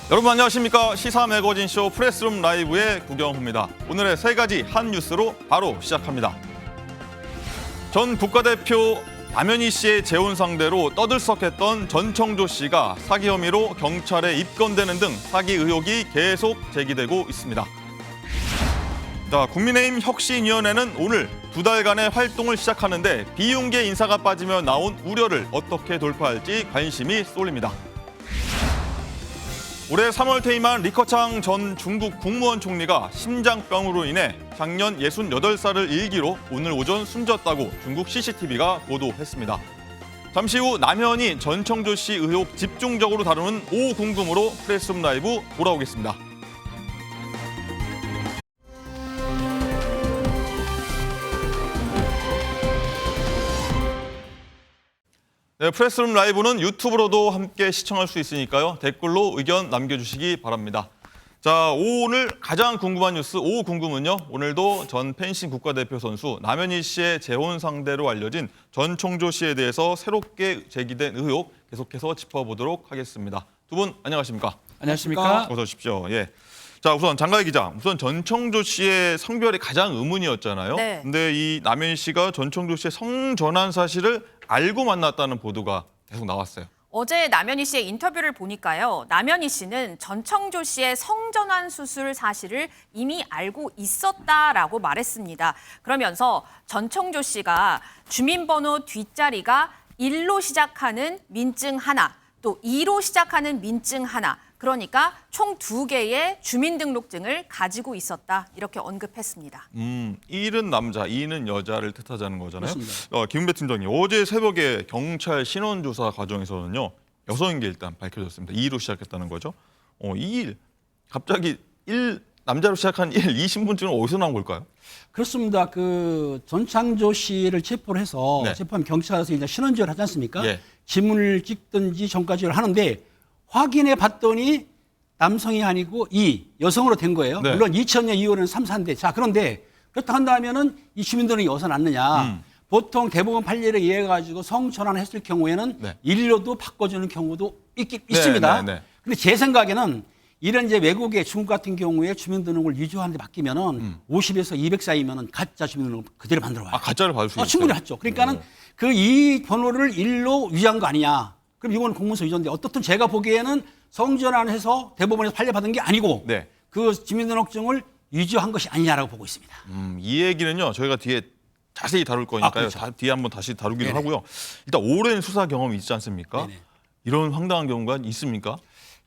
여러분 안녕하십니까? 시사 매거진 쇼 프레스룸 라이브의 구경호입니다. 오늘의 세 가지 한 뉴스로 바로 시작합니다. 전 국가대표 남현희 씨의 재혼 상대로 떠들썩했던 전청조 씨가 사기 혐의로 경찰에 입건되는 등 사기 의혹이 계속 제기되고 있습니다. 자, 국민의힘 혁신위원회는 오늘 2달간의 활동을 시작하는데 비윤계 인사가 빠지며 나온 우려를 어떻게 돌파할지 관심이 쏠립니다. 올해 3월 퇴임한 리커창 전 중국 국무원 총리가 심장병으로 인해 작년 68살을 일기로 오늘 오전 숨졌다고 중국 CCTV가 보도했습니다. 잠시 후 남현희 전청조 씨 의혹 집중적으로 다루는 오후 궁금으로 프레스룸 라이브 돌아오겠습니다. 네, 프레스룸 라이브는 유튜브로도 함께 시청할 수 있으니까요. 댓글로 의견 남겨주시기 바랍니다. 자, 오늘 가장 궁금한 뉴스 오후 궁금은요. 오늘도 전 펜싱 국가대표 선수 남현희 씨의 재혼 상대로 알려진 전청조 씨에 대해서 새롭게 제기된 의혹 계속해서 짚어보도록 하겠습니다. 두 분 안녕하십니까? 안녕하십니까? 어서 오십시오. 예. 자, 우선 장가희 기자, 우선 전청조 씨의 성별이 가장 의문이었잖아요. 네. 근데 이 남현희 씨가 전청조 씨의 성전환 사실을 알고 만났다는 보도가 계속 나왔어요. 어제 남현희 씨의 인터뷰를 보니까요. 남현희 씨는 전청조 씨의 성전환 수술 사실을 이미 알고 있었다라고 말했습니다. 그러면서 전청조 씨가 주민번호 뒷자리가 1로 시작하는 민증 하나, 또 2로 시작하는 민증 하나, 그러니까 총 2개의 주민등록증을 가지고 있었다 이렇게 언급했습니다. 1은 남자, 2는 여자를 뜻하자는 거잖아요. 그렇습니다. 김은배 팀장님, 어제 새벽에 경찰 신원조사 과정에서는요. 여성인 게 일단 밝혀졌습니다. 2로 시작했다는 거죠. 2일, 갑자기 1, 남자로 시작한 1, 이 신분증은 어디서 나온 걸까요? 그렇습니다. 그 전창조 씨를 체포를 해서 네. 체포하면 경찰에서 이제 신원조회를 하지 않습니까? 예. 지문을 찍든지 전과지를 하는데 확인해 봤더니 남성이 아니고 여성으로 된 거예요. 네. 물론 2000년 2월에는 3사인데 자 그런데 그렇다 한다면은 이 주민등록이 어디서 났느냐? 보통 대법원 판례를 이해해 가지고 성전환했을 경우에는 네. 일로도 바꿔주는 경우도 있습니다. 네. 근데 제 생각에는 이런 이제 외국의 중국 같은 경우에 주민등록을 위조하는데 맡기면은 50에서 200 사이면은 가짜 주민등록 그대로 만들어 와요. 아, 가짜를 받을 수 있어요? 충분히 하죠. 그러니까는 그 이 번호를 1로 위조한 거 아니냐. 그럼 이건 공문서 위조인데 어떻든 제가 보기에는 성전환해서 대법원에서 판례받은 게 아니고 네. 그 주민등록증을 위조한 것이 아니냐라고 보고 있습니다. 이 얘기는요. 저희가 뒤에 자세히 다룰 거니까요. 그렇죠. 뒤에 한번 다시 다루기로 네네. 하고요. 일단 오랜 수사 경험이 있지 않습니까? 네네. 이런 황당한 경우가 있습니까?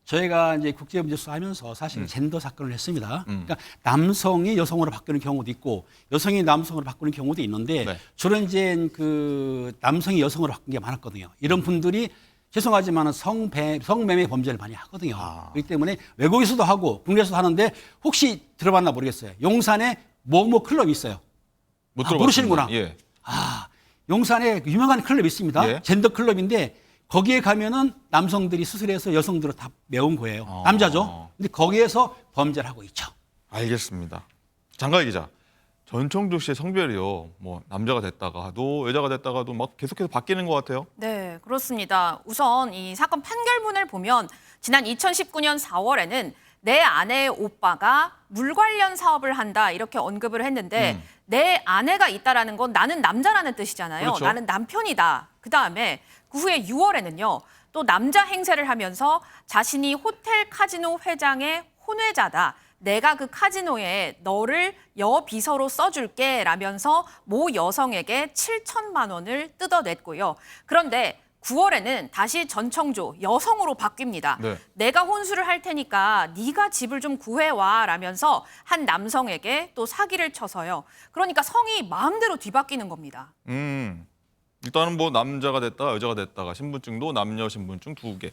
저희가 이제 국제문제수사 하면서 사실 젠더 사건을 했습니다. 그러니까 남성이 여성으로 바뀌는 경우도 있고 여성이 남성으로 바꾸는 경우도 있는데 네. 주로 이제 그 남성이 여성으로 바꾼 게 많았거든요. 이런 분들이 죄송하지만 성매매 범죄를 많이 하거든요. 그렇기 때문에 외국에서도 하고 국내에서도 하는데 혹시 들어봤나 모르겠어요. 용산에 뭐뭐 클럽이 있어요. 못 들어봤습니다. 모르시는구나. 예. 용산에 유명한 클럽이 있습니다. 예. 젠더 클럽인데 거기에 가면은 남성들이 수술해서 여성들을 다 메운 거예요. 남자죠. 근데 거기에서 범죄를 하고 있죠. 알겠습니다. 장가희 기자, 전청조 씨의 성별이요. 뭐 남자가 됐다가도 여자가 됐다가도 막 계속해서 바뀌는 것 같아요. 네, 그렇습니다. 우선 이 사건 판결문을 보면 지난 2019년 4월에는 내 아내의 오빠가 물 관련 사업을 한다 이렇게 언급을 했는데 내 아내가 있다라는 건 나는 남자라는 뜻이잖아요. 그렇죠. 나는 남편이다. 그다음에 그 후에 6월에는요. 또 남자 행세를 하면서 자신이 호텔 카지노 회장의 혼외자다. 내가 그 카지노에 너를 여비서로 써줄게 라면서 모 여성에게 7천만 원을 뜯어냈고요. 그런데 9월에는 다시 전청조 여성으로 바뀝니다. 네. 내가 혼수를 할 테니까 네가 집을 좀 구해와 라면서 한 남성에게 또 사기를 쳐서요. 그러니까 성이 마음대로 뒤바뀌는 겁니다. 일단은 뭐 남자가 됐다가 여자가 됐다가 신분증도 남녀 신분증 2개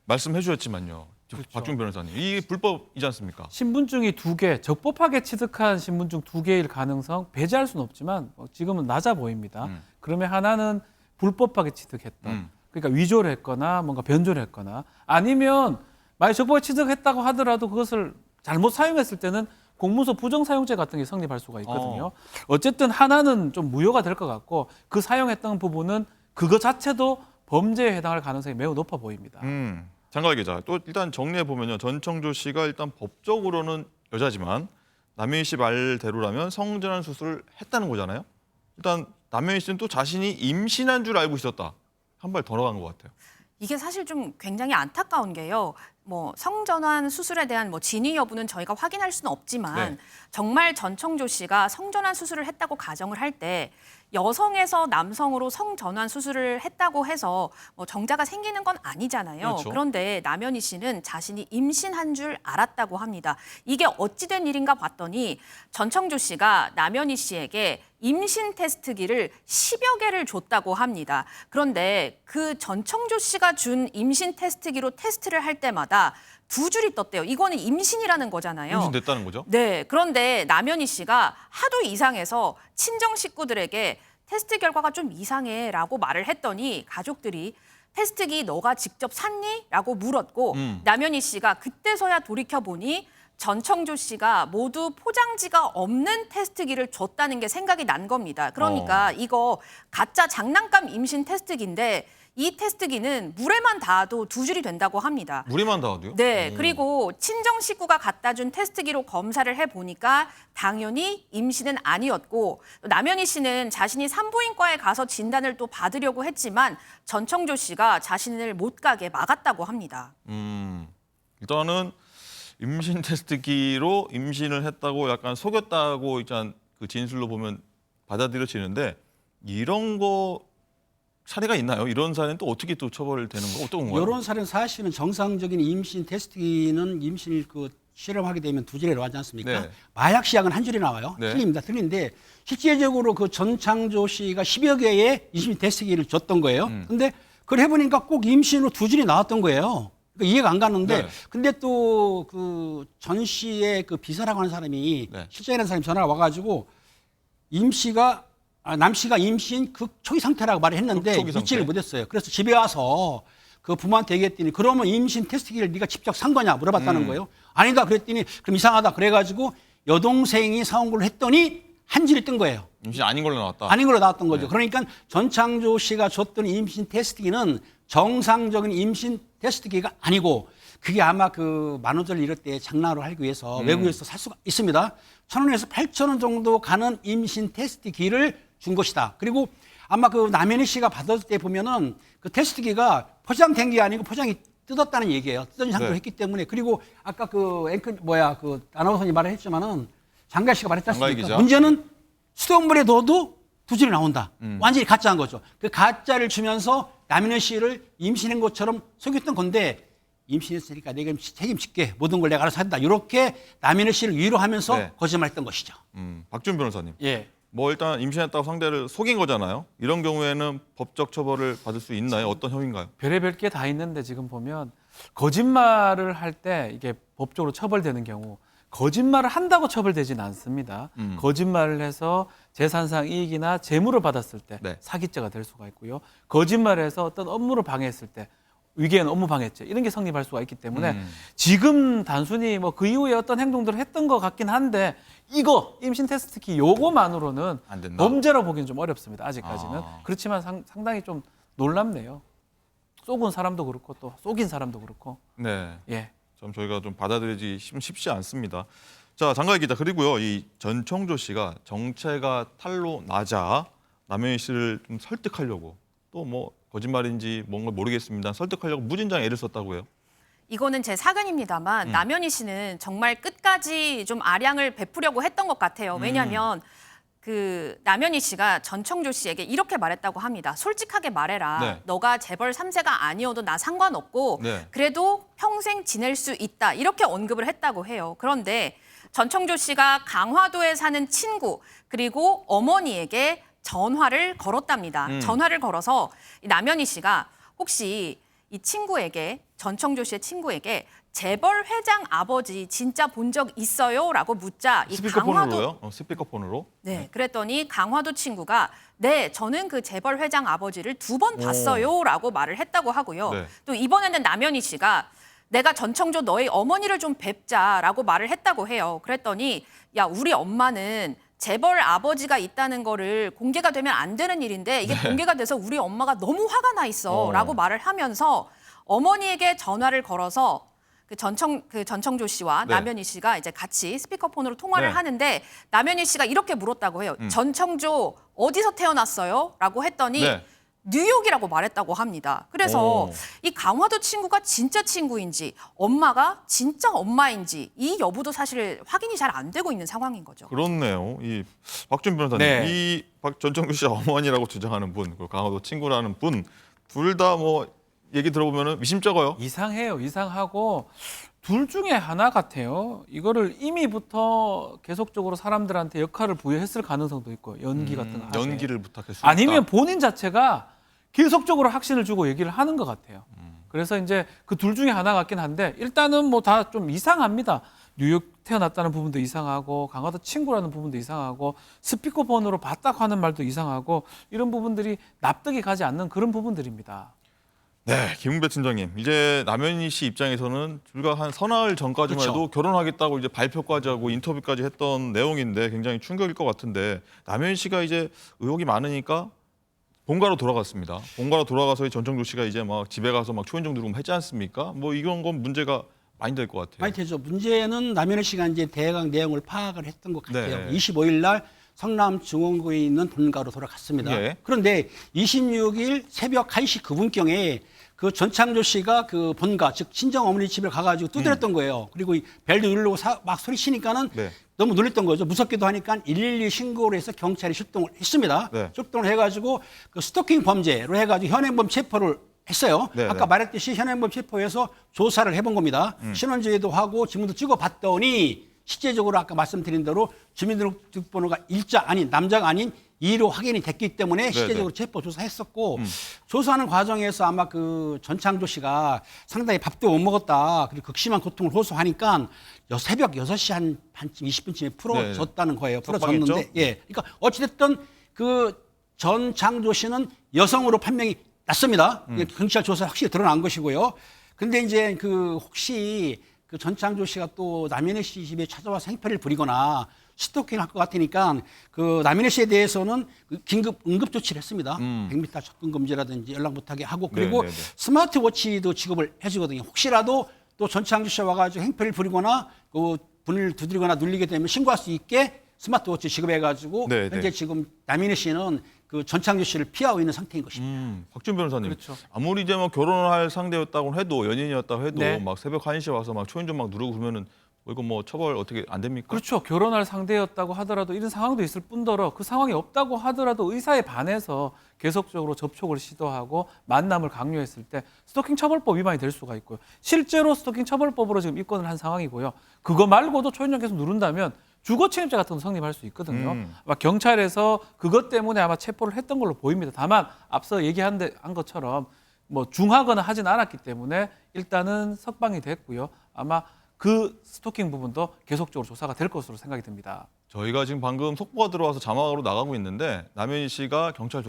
말씀해 주셨지만요. 그렇죠. 박준 변호사님, 이게 불법이지 않습니까? 신분증이 2개, 적법하게 취득한 신분증 2개일 가능성 배제할 수는 없지만 지금은 낮아 보입니다. 그러면 하나는 불법하게 취득했던, 그러니까 위조를 했거나 뭔가 변조를 했거나 아니면 만약 적법하게 취득했다고 하더라도 그것을 잘못 사용했을 때는 공문서 부정사용죄 같은 게 성립할 수가 있거든요. 어쨌든 하나는 좀 무효가 될 것 같고 그 사용했던 부분은 그거 자체도 범죄에 해당할 가능성이 매우 높아 보입니다. 장가희 기자, 또 일단 정리해 보면요. 전청조 씨가 일단 법적으로는 여자지만 남현희 씨 말대로라면 성전환 수술을 했다는 거잖아요. 일단 남현희 씨는 또 자신이 임신한 줄 알고 있었다. 한 발 더 나간 것 같아요. 이게 사실 좀 굉장히 안타까운 게요. 뭐 성전환 수술에 대한 뭐 진위 여부는 저희가 확인할 수는 없지만 네. 정말 전청조 씨가 성전환 수술을 했다고 가정을 할 때 여성에서 남성으로 성전환 수술을 했다고 해서 뭐 정자가 생기는 건 아니잖아요. 그렇죠. 그런데 남현희 씨는 자신이 임신한 줄 알았다고 합니다. 이게 어찌된 일인가 봤더니 전청조 씨가 남현희 씨에게 임신 테스트기를 10여 개를 줬다고 합니다. 그런데 그 전청조 씨가 준 임신 테스트기로 테스트를 할 때마다 두 줄이 떴대요. 이거는 임신이라는 거잖아요. 임신됐다는 거죠? 네. 그런데 남현희 씨가 하도 이상해서 친정 식구들에게 테스트 결과가 좀 이상해라고 말을 했더니 가족들이 테스트기 너가 직접 샀니? 라고 물었고 남현희 씨가 그때서야 돌이켜보니 전청조 씨가 모두 포장지가 없는 테스트기를 줬다는 게 생각이 난 겁니다. 그러니까 이거 가짜 장난감 임신 테스트기인데 이 테스트기는 물에만 닿아도 두 줄이 된다고 합니다. 물에만 닿아도요? 네, 그리고 친정 식구가 갖다 준 테스트기로 검사를 해보니까 당연히 임신은 아니었고 남현희 씨는 자신이 산부인과에 가서 진단을 또 받으려고 했지만 전청조 씨가 자신을 못 가게 막았다고 합니다. 일단은 임신 테스트기로 임신을 했다고 약간 속였다고 일단 그 진술로 보면 받아들여지는데 이런 거 사례가 있나요? 이런 사례는 또 어떻게 또 처벌되는 거? 어떤 건가요? 이런 사례는 사실은 정상적인 임신 테스트기는 임신을 그 실험하게 되면 두 줄이 나오지 않습니까? 네. 마약 시약은 한 줄이 나와요. 네. 틀립니다. 틀린데 실제적으로 그 전창조 씨가 10여 개의 임신 테스트기를 줬던 거예요. 근데 그걸 해보니까 꼭 임신으로 두 줄이 나왔던 거예요. 그러니까 이해가 안 가는데 네. 근데 또 그 전 씨의 그 비서라고 하는 사람이 네. 실장이라는 사람이 전화가 와가지고 남 씨가 임신 극초기 상태라고 말을 했는데 극초기 상태. 믿지를 못했어요. 그래서 집에 와서 그 부모한테 얘기했더니 그러면 임신 테스트기를 네가 직접 산 거냐 물어봤다는 거예요. 아니다 그랬더니 그럼 이상하다 그래가지고 여동생이 사온 걸로 했더니 한 줄이 뜬 거예요. 임신 아닌 걸로 나왔다. 아닌 걸로 나왔던 거죠. 네. 그러니까 전창조 씨가 줬던 임신 테스트기는 정상적인 임신 테스트기가 아니고 그게 아마 그 10,000원짜리 이럴 때 장난으로 하기 위해서 외국에서 살 수가 있습니다. 1,000원에서 8,000원 정도 가는 임신 테스트기를 준 것이다. 그리고 아마 그 남현희 씨가 받았을 때 보면은 그 테스트기가 포장된 게 아니고 포장이 뜯었다는 얘기예요. 뜯은 상태로 네. 했기 때문에 그리고 아까 그 그 아나운서님 말을 했지만은 장가희 씨가 말했지 장가희 않습니까? 기자. 문제는 수돗물에 넣어도 두 줄이 나온다. 완전히 가짜인 거죠. 그 가짜를 주면서 남현희 씨를 임신한 것처럼 속였던 건데 임신했으니까 내가 책임질게. 모든 걸 내가 알아서 한다. 이렇게 남현희 씨를 위로하면서 네. 거짓말했던 것이죠. 박준 변호사님. 예. 뭐 일단 임신했다고 상대를 속인 거잖아요. 이런 경우에는 법적 처벌을 받을 수 있나요? 어떤 혐의인가요? 별의별 게 다 있는데 지금 보면 거짓말을 할 때 이게 법적으로 처벌되는 경우 거짓말을 한다고 처벌되지는 않습니다. 거짓말을 해서 재산상 이익이나 재물을 받았을 때 네. 사기죄가 될 수가 있고요. 거짓말을 해서 어떤 업무를 방해했을 때 위계는 업무 방해죄 이런 게 성립할 수가 있기 때문에 지금 단순히 뭐 그 이후에 어떤 행동들을 했던 것 같긴 한데 이거 임신 테스트기 요거만으로는 안 된다. 범죄라고 보기는 좀 어렵습니다. 아직까지는. 아. 그렇지만 상당히 좀 놀랍네요. 쏘은 사람도 그렇고 또 쏘긴 사람도 그렇고. 네. 예. 좀 저희가 좀 받아들이기 쉽지 않습니다. 자, 장가희 기자. 그리고요, 이 전청조 씨가 정체가 탄로 나자 남현희 씨를 좀 설득하려고 또 뭐 거짓말인지 뭔가 모르겠습니다. 설득하려고 무진장 애를 썼다고요. 이거는 제 사견입니다만 남현희 씨는 정말 끝까지 좀 아량을 베푸려고 했던 것 같아요. 왜냐하면 그 남현희 씨가 전청조 씨에게 이렇게 말했다고 합니다. 솔직하게 말해라. 네. 너가 재벌 3세가 아니어도 나 상관없고 네. 그래도 평생 지낼 수 있다. 이렇게 언급을 했다고 해요. 그런데 전청조 씨가 강화도에 사는 친구 그리고 어머니에게 전화를 걸었답니다. 전화를 걸어서 이 남현희 씨가 혹시 이 친구에게 전청조 씨의 친구에게 재벌 회장 아버지 진짜 본 적 있어요? 라고 묻자 이 스피커폰으로요? 스피커폰으로? 네, 그랬더니 강화도 친구가 네, 저는 그 재벌 회장 아버지를 2번 봤어요라고 말을 했다고 하고요. 네. 또 이번에는 남현희 씨가 내가 전청조 너희 어머니를 좀 뵙자라고 말을 했다고 해요. 그랬더니 야, 우리 엄마는 재벌 아버지가 있다는 거를 공개가 되면 안 되는 일인데 이게 공개가 돼서 우리 엄마가 너무 화가 나 있어라고 말을 하면서 어머니에게 전화를 걸어서 그 전청조 씨와 네. 남현희 씨가 이제 같이 스피커폰으로 통화를 네. 하는데 남현희 씨가 이렇게 물었다고 해요. 전청조 어디서 태어났어요? 라고 했더니 네. 뉴욕이라고 말했다고 합니다. 그래서 오. 이 강화도 친구가 진짜 친구인지 엄마가 진짜 엄마인지 이 여부도 사실 확인이 잘 안 되고 있는 상황인 거죠. 그렇네요. 이 박준 변호사님, 네. 이 전청조 씨 어머니라고 주장하는 분, 그리고 강화도 친구라는 분, 둘 다 뭐 얘기 들어보면 미심쩍어요. 이상해요. 이상하고 둘 중에 하나 같아요. 이거를 이미부터 계속적으로 사람들한테 역할을 부여했을 가능성도 있고 연기 같은 거 하게. 연기를 부탁했을 수 있다. 아니면 본인 자체가 계속적으로 확신을 주고 얘기를 하는 것 같아요. 그래서 이제 그 둘 중에 하나 같긴 한데 일단은 뭐 다 좀 이상합니다. 뉴욕 태어났다는 부분도 이상하고 강화도 친구라는 부분도 이상하고 스피커폰으로 봤다고 하는 말도 이상하고 이런 부분들이 납득이 가지 않는 그런 부분들입니다. 네, 김은배 팀장님. 이제 남현희 씨 입장에서는 불과 한 서나흘 전까지만 그렇죠. 해도 결혼하겠다고 이제 발표까지 하고 인터뷰까지 했던 내용인데 굉장히 충격일 것 같은데 남현희 씨가 이제 의혹이 많으니까 본가로 돌아갔습니다. 본가로 돌아가서 전청조 씨가 이제 막 집에 가서 막 초인종 누르고 했지 않습니까? 뭐 이런 건 문제가 많이 될 것 같아요. 많이 되죠. 문제는 남현희 씨가 이제 대강 내용을 파악을 했던 것 같아요. 네. 25일 날 성남중원구에 있는 본가로 돌아갔습니다. 예. 그런데 26일 새벽 1시 9분경에 그 전창조 씨가 그 본가, 즉 친정 어머니 집에 가가지고 두드렸던 거예요. 그리고 이 벨도 누르고 막 소리치니까는 네. 너무 놀랬던 거죠. 무섭기도 하니까 112 신고를 해서 경찰이 출동을 했습니다. 네. 출동을 해가지고 그 스토킹 범죄로 해가지고 현행범 체포를 했어요. 네, 아까 네. 말했듯이 현행범 체포해서 조사를 해본 겁니다. 신원조회도 하고 지문도 찍어봤더니 실제적으로 아까 말씀드린 대로 주민등록번호가 일자 아닌 남자가 아닌 2로 확인이 됐기 때문에 실제적으로 체포 조사했었고 조사하는 과정에서 아마 그 전창조 씨가 상당히 밥도 못 먹었다 그리고 극심한 고통을 호소하니까 새벽 6시 한 반쯤 20분쯤에 풀어졌다는 거예요. 풀어졌는데 석방했죠? 예, 그러니까 어찌됐든 그 전창조 씨는 여성으로 판명이 났습니다. 경찰 조사 확실히 드러난 것이고요. 근데 이제 그 혹시 그 전창조 씨가 또 남현희 씨 집에 찾아와서 행패를 부리거나 스토킹 할 것 같으니까 그 남현희 씨에 대해서는 그 긴급 응급 조치를 했습니다. 100m 접근 금지라든지 연락 못하게 하고 그리고 네, 네, 네. 스마트워치도 지급을 해주거든요. 혹시라도 또 전창조 씨가 와가지고 행패를 부리거나 그 문을 두드리거나 눌리게 되면 신고할 수 있게 스마트워치 지급해가지고 네, 현재 네. 지금 남현희 씨는 그 전창조 씨를 피하고 있는 상태인 것입니다. 박준 변호사님. 그렇죠. 아무리 이제 뭐 결혼할 상대였다고 해도 연인이었다고 해도 네. 막 새벽 1시에 와서 막 초인종 막 누르고 그러면은 뭐 이거 뭐 처벌 어떻게 안 됩니까? 그렇죠. 결혼할 상대였다고 하더라도 이런 상황도 있을 뿐더러 그 상황이 없다고 하더라도 의사에 반해서 계속적으로 접촉을 시도하고 만남을 강요했을 때 스토킹 처벌법 위반이 될 수가 있고요. 실제로 스토킹 처벌법으로 지금 입건을 한 상황이고요. 그거 말고도 초인종 계속 누른다면 주거 침입죄 같은 거 성립할 수 있거든요. 아마 경찰에서 그것 때문에 아마 체포를 했던 걸로 보입니다. 다만 앞서 얘기한 것처럼 뭐 중하거나 하진 않았기 때문에 일단은 석방이 됐고요. 아마 그 스토킹 부분도 계속적으로 조사가 될 것으로 생각이 듭니다. 저희가 지금 방금 속보가 들어와서 자막으로 나가고 있는데 남현희 씨가 경찰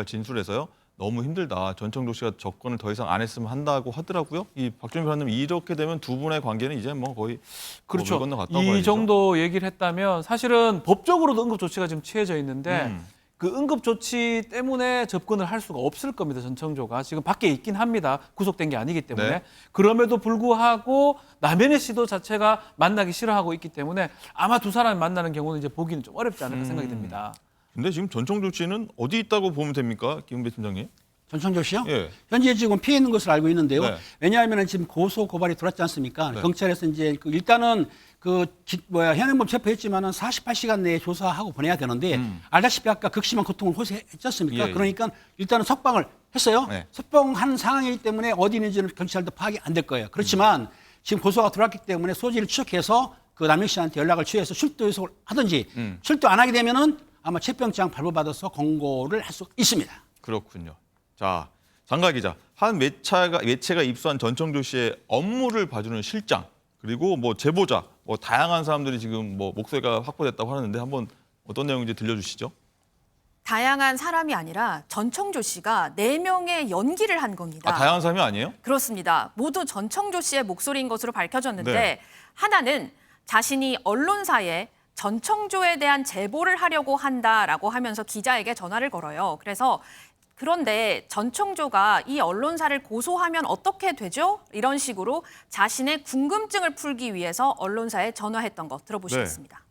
진술에서요. 너무 힘들다. 전청조 씨가 접근을 더 이상 안 했으면 한다고 하더라고요. 이 박준 변호사님 이렇게 되면 두 분의 관계는 이제 뭐 거의 그렇죠. 물 건너갔다고 이 봐야죠. 정도 얘기를 했다면 사실은 법적으로도 응급 조치가 지금 취해져 있는데 그 응급 조치 때문에 접근을 할 수가 없을 겁니다. 전청조가 지금 밖에 있긴 합니다. 구속된 게 아니기 때문에 네. 그럼에도 불구하고 남현희 씨도 자체가 만나기 싫어하고 있기 때문에 아마 두 사람이 만나는 경우는 이제 보기는 좀 어렵지 않을까 생각이 듭니다. 근데 지금 전청조 씨는 어디 있다고 보면 됩니까? 김은배 팀장님. 전청조 씨요? 예. 현재 지금 피해 있는 것으로 알고 있는데요. 네. 왜냐하면 지금 고소 고발이 들어왔지 않습니까? 네. 경찰에서 이제 그 일단은 현행범 체포했지만은 48시간 내에 조사하고 보내야 되는데 알다시피 아까 극심한 고통을 호소했지 않습니까? 예, 예. 그러니까 일단은 석방을 했어요. 네. 석방한 상황이기 때문에 어디 있는지는 경찰도 파악이 안 될 거예요. 그렇지만 지금 고소가 들어왔기 때문에 소지를 추적해서 그 남영 씨한테 연락을 취해서 출도 요청을 하든지 출도 안 하게 되면은 아마 체포영장 발부받아서 권고를 할 수 있습니다. 그렇군요. 자, 장가 기자. 한 매체가 입수한 전청조 씨의 업무를 봐주는 실장 그리고 뭐 제보자, 뭐 다양한 사람들이 지금 뭐 목소리가 확보됐다고 하는데 한번 어떤 내용인지 들려주시죠. 다양한 사람이 아니라 전청조 씨가 4명의 연기를 한 겁니다. 아, 다양한 사람이 아니에요? 그렇습니다. 모두 전청조 씨의 목소리인 것으로 밝혀졌는데 네. 하나는 자신이 언론사에 전청조에 대한 제보를 하려고 한다라고 하면서 기자에게 전화를 걸어요. 그래서 그런데 전 청조가 이 언론사를 고소하면 어떻게 되죠? 이런 식으로 자신의 궁금증을 풀기 위해서 언론사에 전화했던 거 들어보시겠습니다.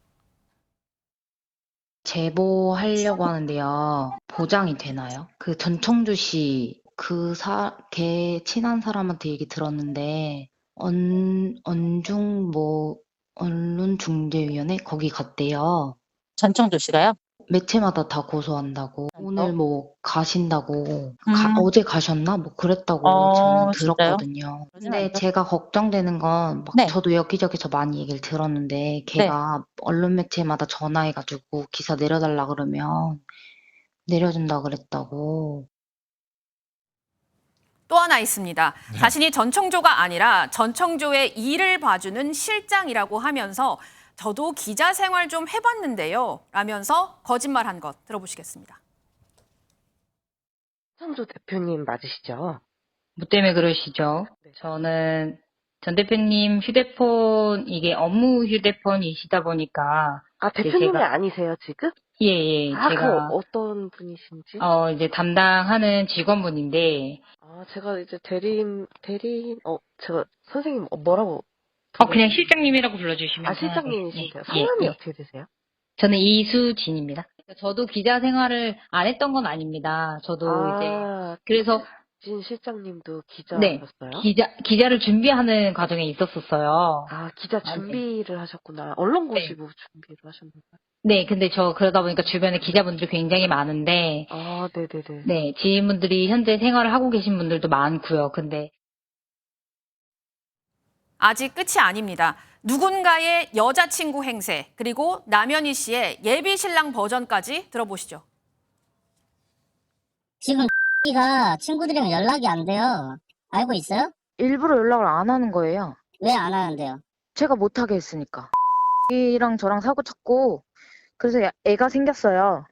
제보하려고 하는데요. 보장이 되나요? 그 전청주 씨, 걔 친한 사람한테 얘기 들었는데, 언론중재위원회 거기 갔대요. 전청조 씨가요? 매체마다 다 고소한다고. 오늘 뭐 가신다고. 어제 가셨나? 뭐 그랬다고 저는 진짜요? 들었거든요. 그러진 근데 않죠. 제가 걱정되는 건 막 네. 저도 여기저기서 많이 얘기를 들었는데 걔가 언론 매체마다 전화해가지고 기사 내려달라 그러면 내려준다 그랬다고. 또 하나 있습니다. 자신이 전청조가 아니라 전청조의 일을 봐주는 실장이라고 하면서 저도 기자 생활 좀 해봤는데요. 라면서 거짓말한 것 들어보시겠습니다. 전청조 대표님 맞으시죠? 뭐 때문에 그러시죠? 저는 전 대표님 휴대폰, 이게 업무 휴대폰이시다 보니까. 아, 대표님이 제가- 아니세요, 지금? 예, 아, 제가, 어떤 분이신지? 이제 담당하는 직원분인데, 아, 제가 이제 제가 선생님 뭐라고? 그냥 실장님이라고 불러주시면. 아, 실장님이신데요. 예, 성함이 예. 어떻게 되세요? 저는 이수진입니다. 저도 기자 생활을 안 했던 건 아닙니다. 저도 이제, 아, 그래서 진 실장님도 네, 기자였어요? 기자를 준비하는 과정에 있었었어요. 아, 기자 아, 네. 준비를 하셨구나. 언론고시부 준비를 하셨나요? 네, 근데 저 그러다 보니까 주변에 기자분들이 굉장히 많은데, 아, 네네네. 네, 지인분들이 현재 생활을 하고 계신 분들도 많고요. 근데 아직 끝이 아닙니다. 누군가의 여자친구 행세, 그리고 남현희 씨의 예비 신랑 버전까지 들어보시죠. 지금 가 친구들이랑 연락이 안 돼요. 알고 있어요? 일부러 연락을 안 하는 거예요. 왜 안 하는데요? 제가 못하게 했으니까. 이랑 저랑 사고 쳤고, 그래서 애가 생겼어요.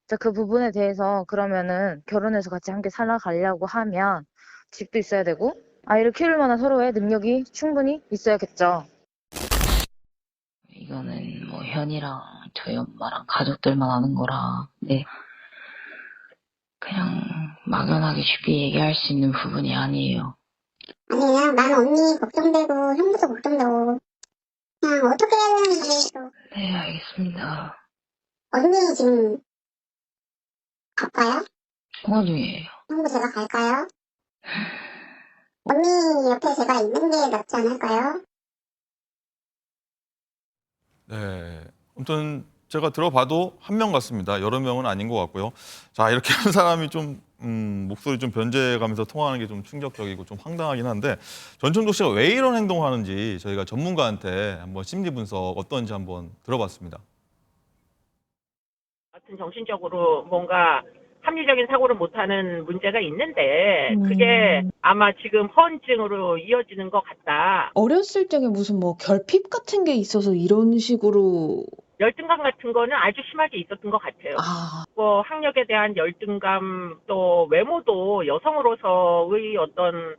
자, 그 부분에 대해서 그러면은 결혼해서 같이 함께 살아가려고 하면 집도 있어야 되고, 아이를 키울 만한 서로의 능력이 충분히 있어야겠죠. 이거는 뭐 현이랑 저희 엄마랑 가족들만 아는 거라, 네. 그냥 막연하게 쉽게 얘기할 수 있는 부분이 아니에요. 아니에요. 난 언니 걱정되고 형부도 걱정되고 그냥 어떻게 해야 되는지 또. 네, 알겠습니다. 언니 지금 바빠요? 통화 중이에요. 형부 제가 갈까요? 언니 옆에 제가 있는 게 낫지 않을까요? 네. 아무튼 제가 들어봐도 한 명 같습니다. 여러 명은 아닌 것 같고요. 자, 이렇게 한 사람이 좀 목소리 좀 변제해가면서 통화하는 게 좀 충격적이고 좀 황당하긴 한데 전청조 씨가 왜 이런 행동을 하는지 저희가 전문가한테 한번 심리 분석 어떤지 한번 들어봤습니다. 같은 정신적으로 뭔가 합리적인 사고를 못하는 문제가 있는데 그게 아마 지금 허언증으로 이어지는 것 같다. 어렸을 적에 무슨 뭐 결핍 같은 게 있어서 이런 식으로. 열등감 같은 거는 아주 심하게 있었던 것 같아요. 아, 뭐 학력에 대한 열등감 또 외모도 여성으로서의 어떤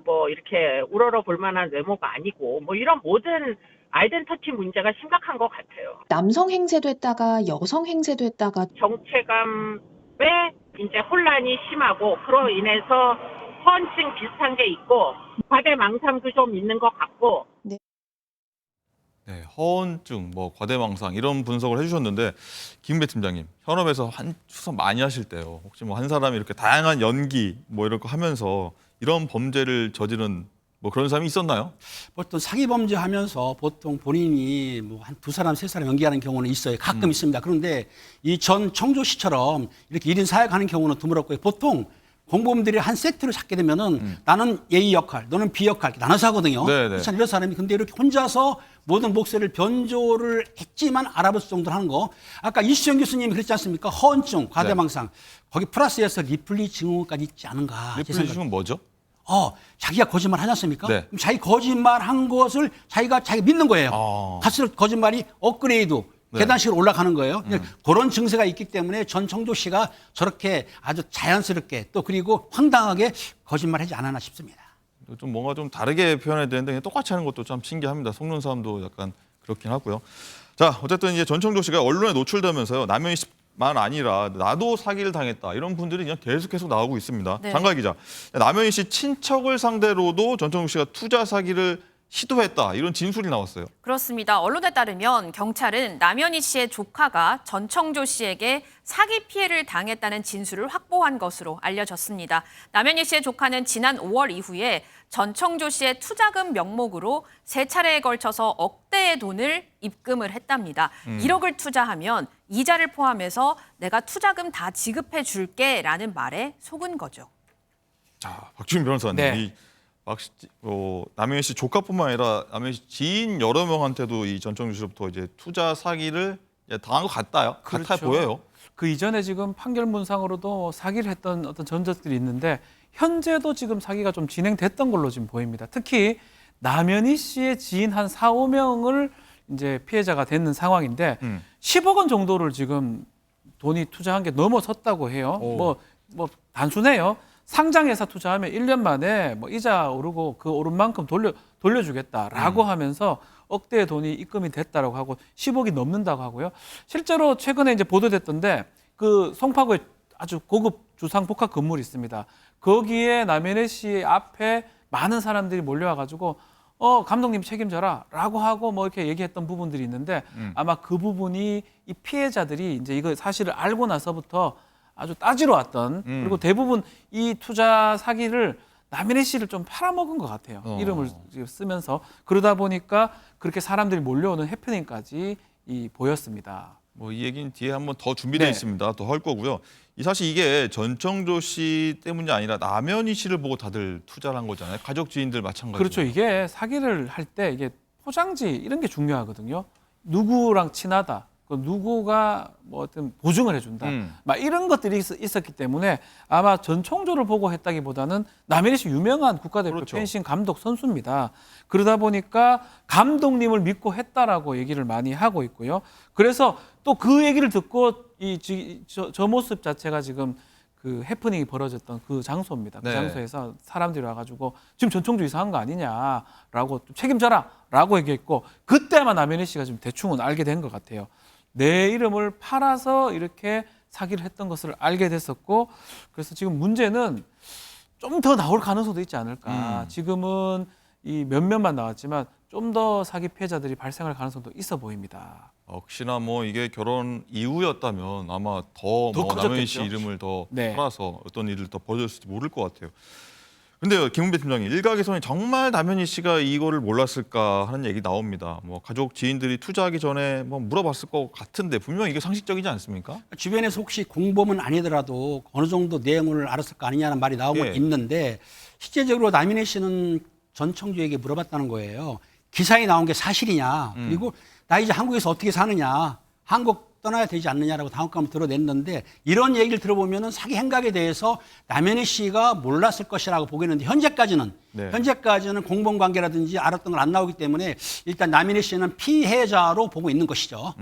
뭐 이렇게 우러러 볼 만한 외모가 아니고 뭐 이런 모든 아이덴티티 문제가 심각한 것 같아요. 남성 행세도 했다가 여성 행세도 했다가. 정체감에 이제 혼란이 심하고 그로 인해서 허언증 비슷한 게 있고 과대망상도 좀 있는 것 같고. 네, 허언증, 뭐 과대망상 이런 분석을 해주셨는데 김배 팀장님, 현업에서 한 추석 많이 하실 때요. 혹시 뭐 한 사람이 이렇게 다양한 연기 뭐 이런 거 하면서 이런 범죄를 저지른 뭐 그런 사람이 있었나요? 보통 사기 범죄하면서 보통 본인이 뭐 한 두 사람, 세 사람 연기하는 경우는 있어요. 가끔 있습니다. 그런데 이 전 청조 씨처럼 이렇게 1인 사역하는 경우는 드물었고요. 보통 공범들이 한 세트로 잡게 되면은 나는 A 역할, 너는 B 역할 이렇게 나눠서 하거든요. 네네. 그렇지 않아요? 이런 사람이 근데 이렇게 혼자서 모든 목소리를 변조를 했지만 알아볼 수 정도로 하는 거. 아까 이수영 교수님이 그랬지 않습니까? 허언증, 과대망상. 거기 플러스에서 리플리 증후까지 있지 않은가. 리플리 증후는 뭐죠? 자기가 거짓말 하지 않습니까? 네. 그럼 자기 거짓말 한 것을 자기가 믿는 거예요. 아. 갈수록 거짓말이 업그레이드, 네. 계단식으로 올라가는 거예요. 그런 증세가 있기 때문에 전청조 씨가 저렇게 아주 자연스럽게 또 그리고 황당하게 거짓말하지 않았나 싶습니다. 좀 뭔가 좀 다르게 표현해야 되는데 그냥 똑같이 하는 것도 참 신기합니다. 속는 사람도 약간 그렇긴 하고요. 자, 어쨌든 이제 전청조 씨가 언론에 노출되면서요. 남현희 씨 아니라 나도 사기를 당했다. 이런 분들이 그냥 계속 나오고 있습니다. 네. 장가희 기자, 남현희 씨 친척을 상대로도 전청조 씨가 투자 사기를 시도했다. 이런 진술이 나왔어요. 그렇습니다. 언론에 따르면 경찰은 남현희 씨의 조카가 전청조 씨에게 사기 피해를 당했다는 진술을 확보한 것으로 알려졌습니다. 남현희 씨의 조카는 지난 5월 이후에 전청조 씨의 투자금 명목으로 3차례에 걸쳐서 억대의 돈을 입금을 했답니다. 1억을 투자하면 이자를 포함해서 내가 투자금 다 지급해 줄게라는 말에 속은 거죠. 자, 박주민 변호사님. 네. 남현희 씨 조카뿐만 아니라 남현희 씨 지인 여러 명한테도 이 전청조 씨로부터 이제 투자 사기를 당한 것 같아요. 같아 그렇죠. 보여요. 그 이전에 지금 판결문상으로도 사기를 했던 어떤 전적들이 있는데 현재도 지금 사기가 좀 진행됐던 걸로 지금 보입니다. 특히 남현희 씨의 지인 한 4, 5명을 이제 피해자가 됐는 상황인데 10억 원 정도를 지금 돈이 투자한 게 넘어섰다고 해요. 뭐 단순해요. 상장회사 투자하면 1년 만에 뭐 이자 오르고 그 오른 만큼 돌려주겠다라고 하면서 억대의 돈이 입금이 됐다라고 하고 10억이 넘는다고 하고요. 실제로 최근에 이제 보도됐던데 그 송파구에 아주 고급 주상 복합 건물이 있습니다. 거기에 남현희 씨 앞에 많은 사람들이 몰려와가지고 감독님 책임져라라고 하고 뭐 이렇게 얘기했던 부분들이 있는데 아마 그 부분이 이 피해자들이 이제 이거 사실을 알고 나서부터 아주 따지러 왔던 그리고 대부분 이 투자 사기를 남현희 씨를 좀 팔아먹은 것 같아요. 이름을 쓰면서 그러다 보니까 그렇게 사람들이 몰려오는 해프닝까지 보였습니다. 뭐 이 얘기는 뒤에 한번 더 준비되어 있습니다. 더 할 거고요. 사실 이게 전청조 씨 때문이 아니라 남현희 씨를 보고 다들 투자를 한 거잖아요. 가족 지인들 마찬가지로. 그렇죠. 이게 사기를 할 때 이게 포장지 이런 게 중요하거든요. 누구랑 친하다. 그 누구가 뭐 어떤 보증을 해준다. 막 이런 것들이 있었기 때문에 아마 전청조를 보고 했다기보다는 남현희 씨 유명한 국가대표 그렇죠. 펜싱 감독 선수입니다. 그러다 보니까 감독님을 믿고 했다라고 얘기를 많이 하고 있고요. 그래서 또 그 얘기를 듣고 저 모습 자체가 지금 그 해프닝이 벌어졌던 그 장소입니다. 그 네. 장소에서 사람들이 와가지고 지금 전청조 이상한 거 아니냐라고 책임져라라고 얘기했고 그때 아마 남현희 씨가 좀 대충은 알게 된 것 같아요. 내 이름을 팔아서 이렇게 사기를 했던 것을 알게 됐었고 그래서 지금 문제는 좀 더 나올 가능성도 있지 않을까. 지금은 이 몇몇만 나왔지만 좀 더 사기 피해자들이 발생할 가능성도 있어 보입니다. 혹시나 뭐 이게 결혼 이후였다면 아마 더 남현희 씨 커졌겠죠. 이름을 더 네. 팔아서 어떤 일을 더 벌어졌을지 모를 것 같아요. 근데 김은배 팀장님, 일각에서는 정말 남현희 씨가 이거를 몰랐을까 하는 얘기 나옵니다. 뭐 가족 지인들이 투자하기 전에 뭐 물어봤을 것 같은데 분명 이게 상식적이지 않습니까? 주변에서 혹시 공범은 아니더라도 어느 정도 내용을 알았을 거 아니냐는 말이 나오고 있는데 실제적으로 남현희 씨는 전청조에게 물어봤다는 거예요. 기사에 나온 게 사실이냐. 그리고 나 이제 한국에서 어떻게 사느냐. 한국 떠나야 되지 않느냐라고 다음감을 드러냈는데 이런 얘기를 들어보면 사기 행각에 대해서 남현희 씨가 몰랐을 것이라고 보겠는데 현재까지는 공범관계라든지 알았던 걸 안 나오기 때문에 일단 남현희 씨는 피해자로 보고 있는 것이죠.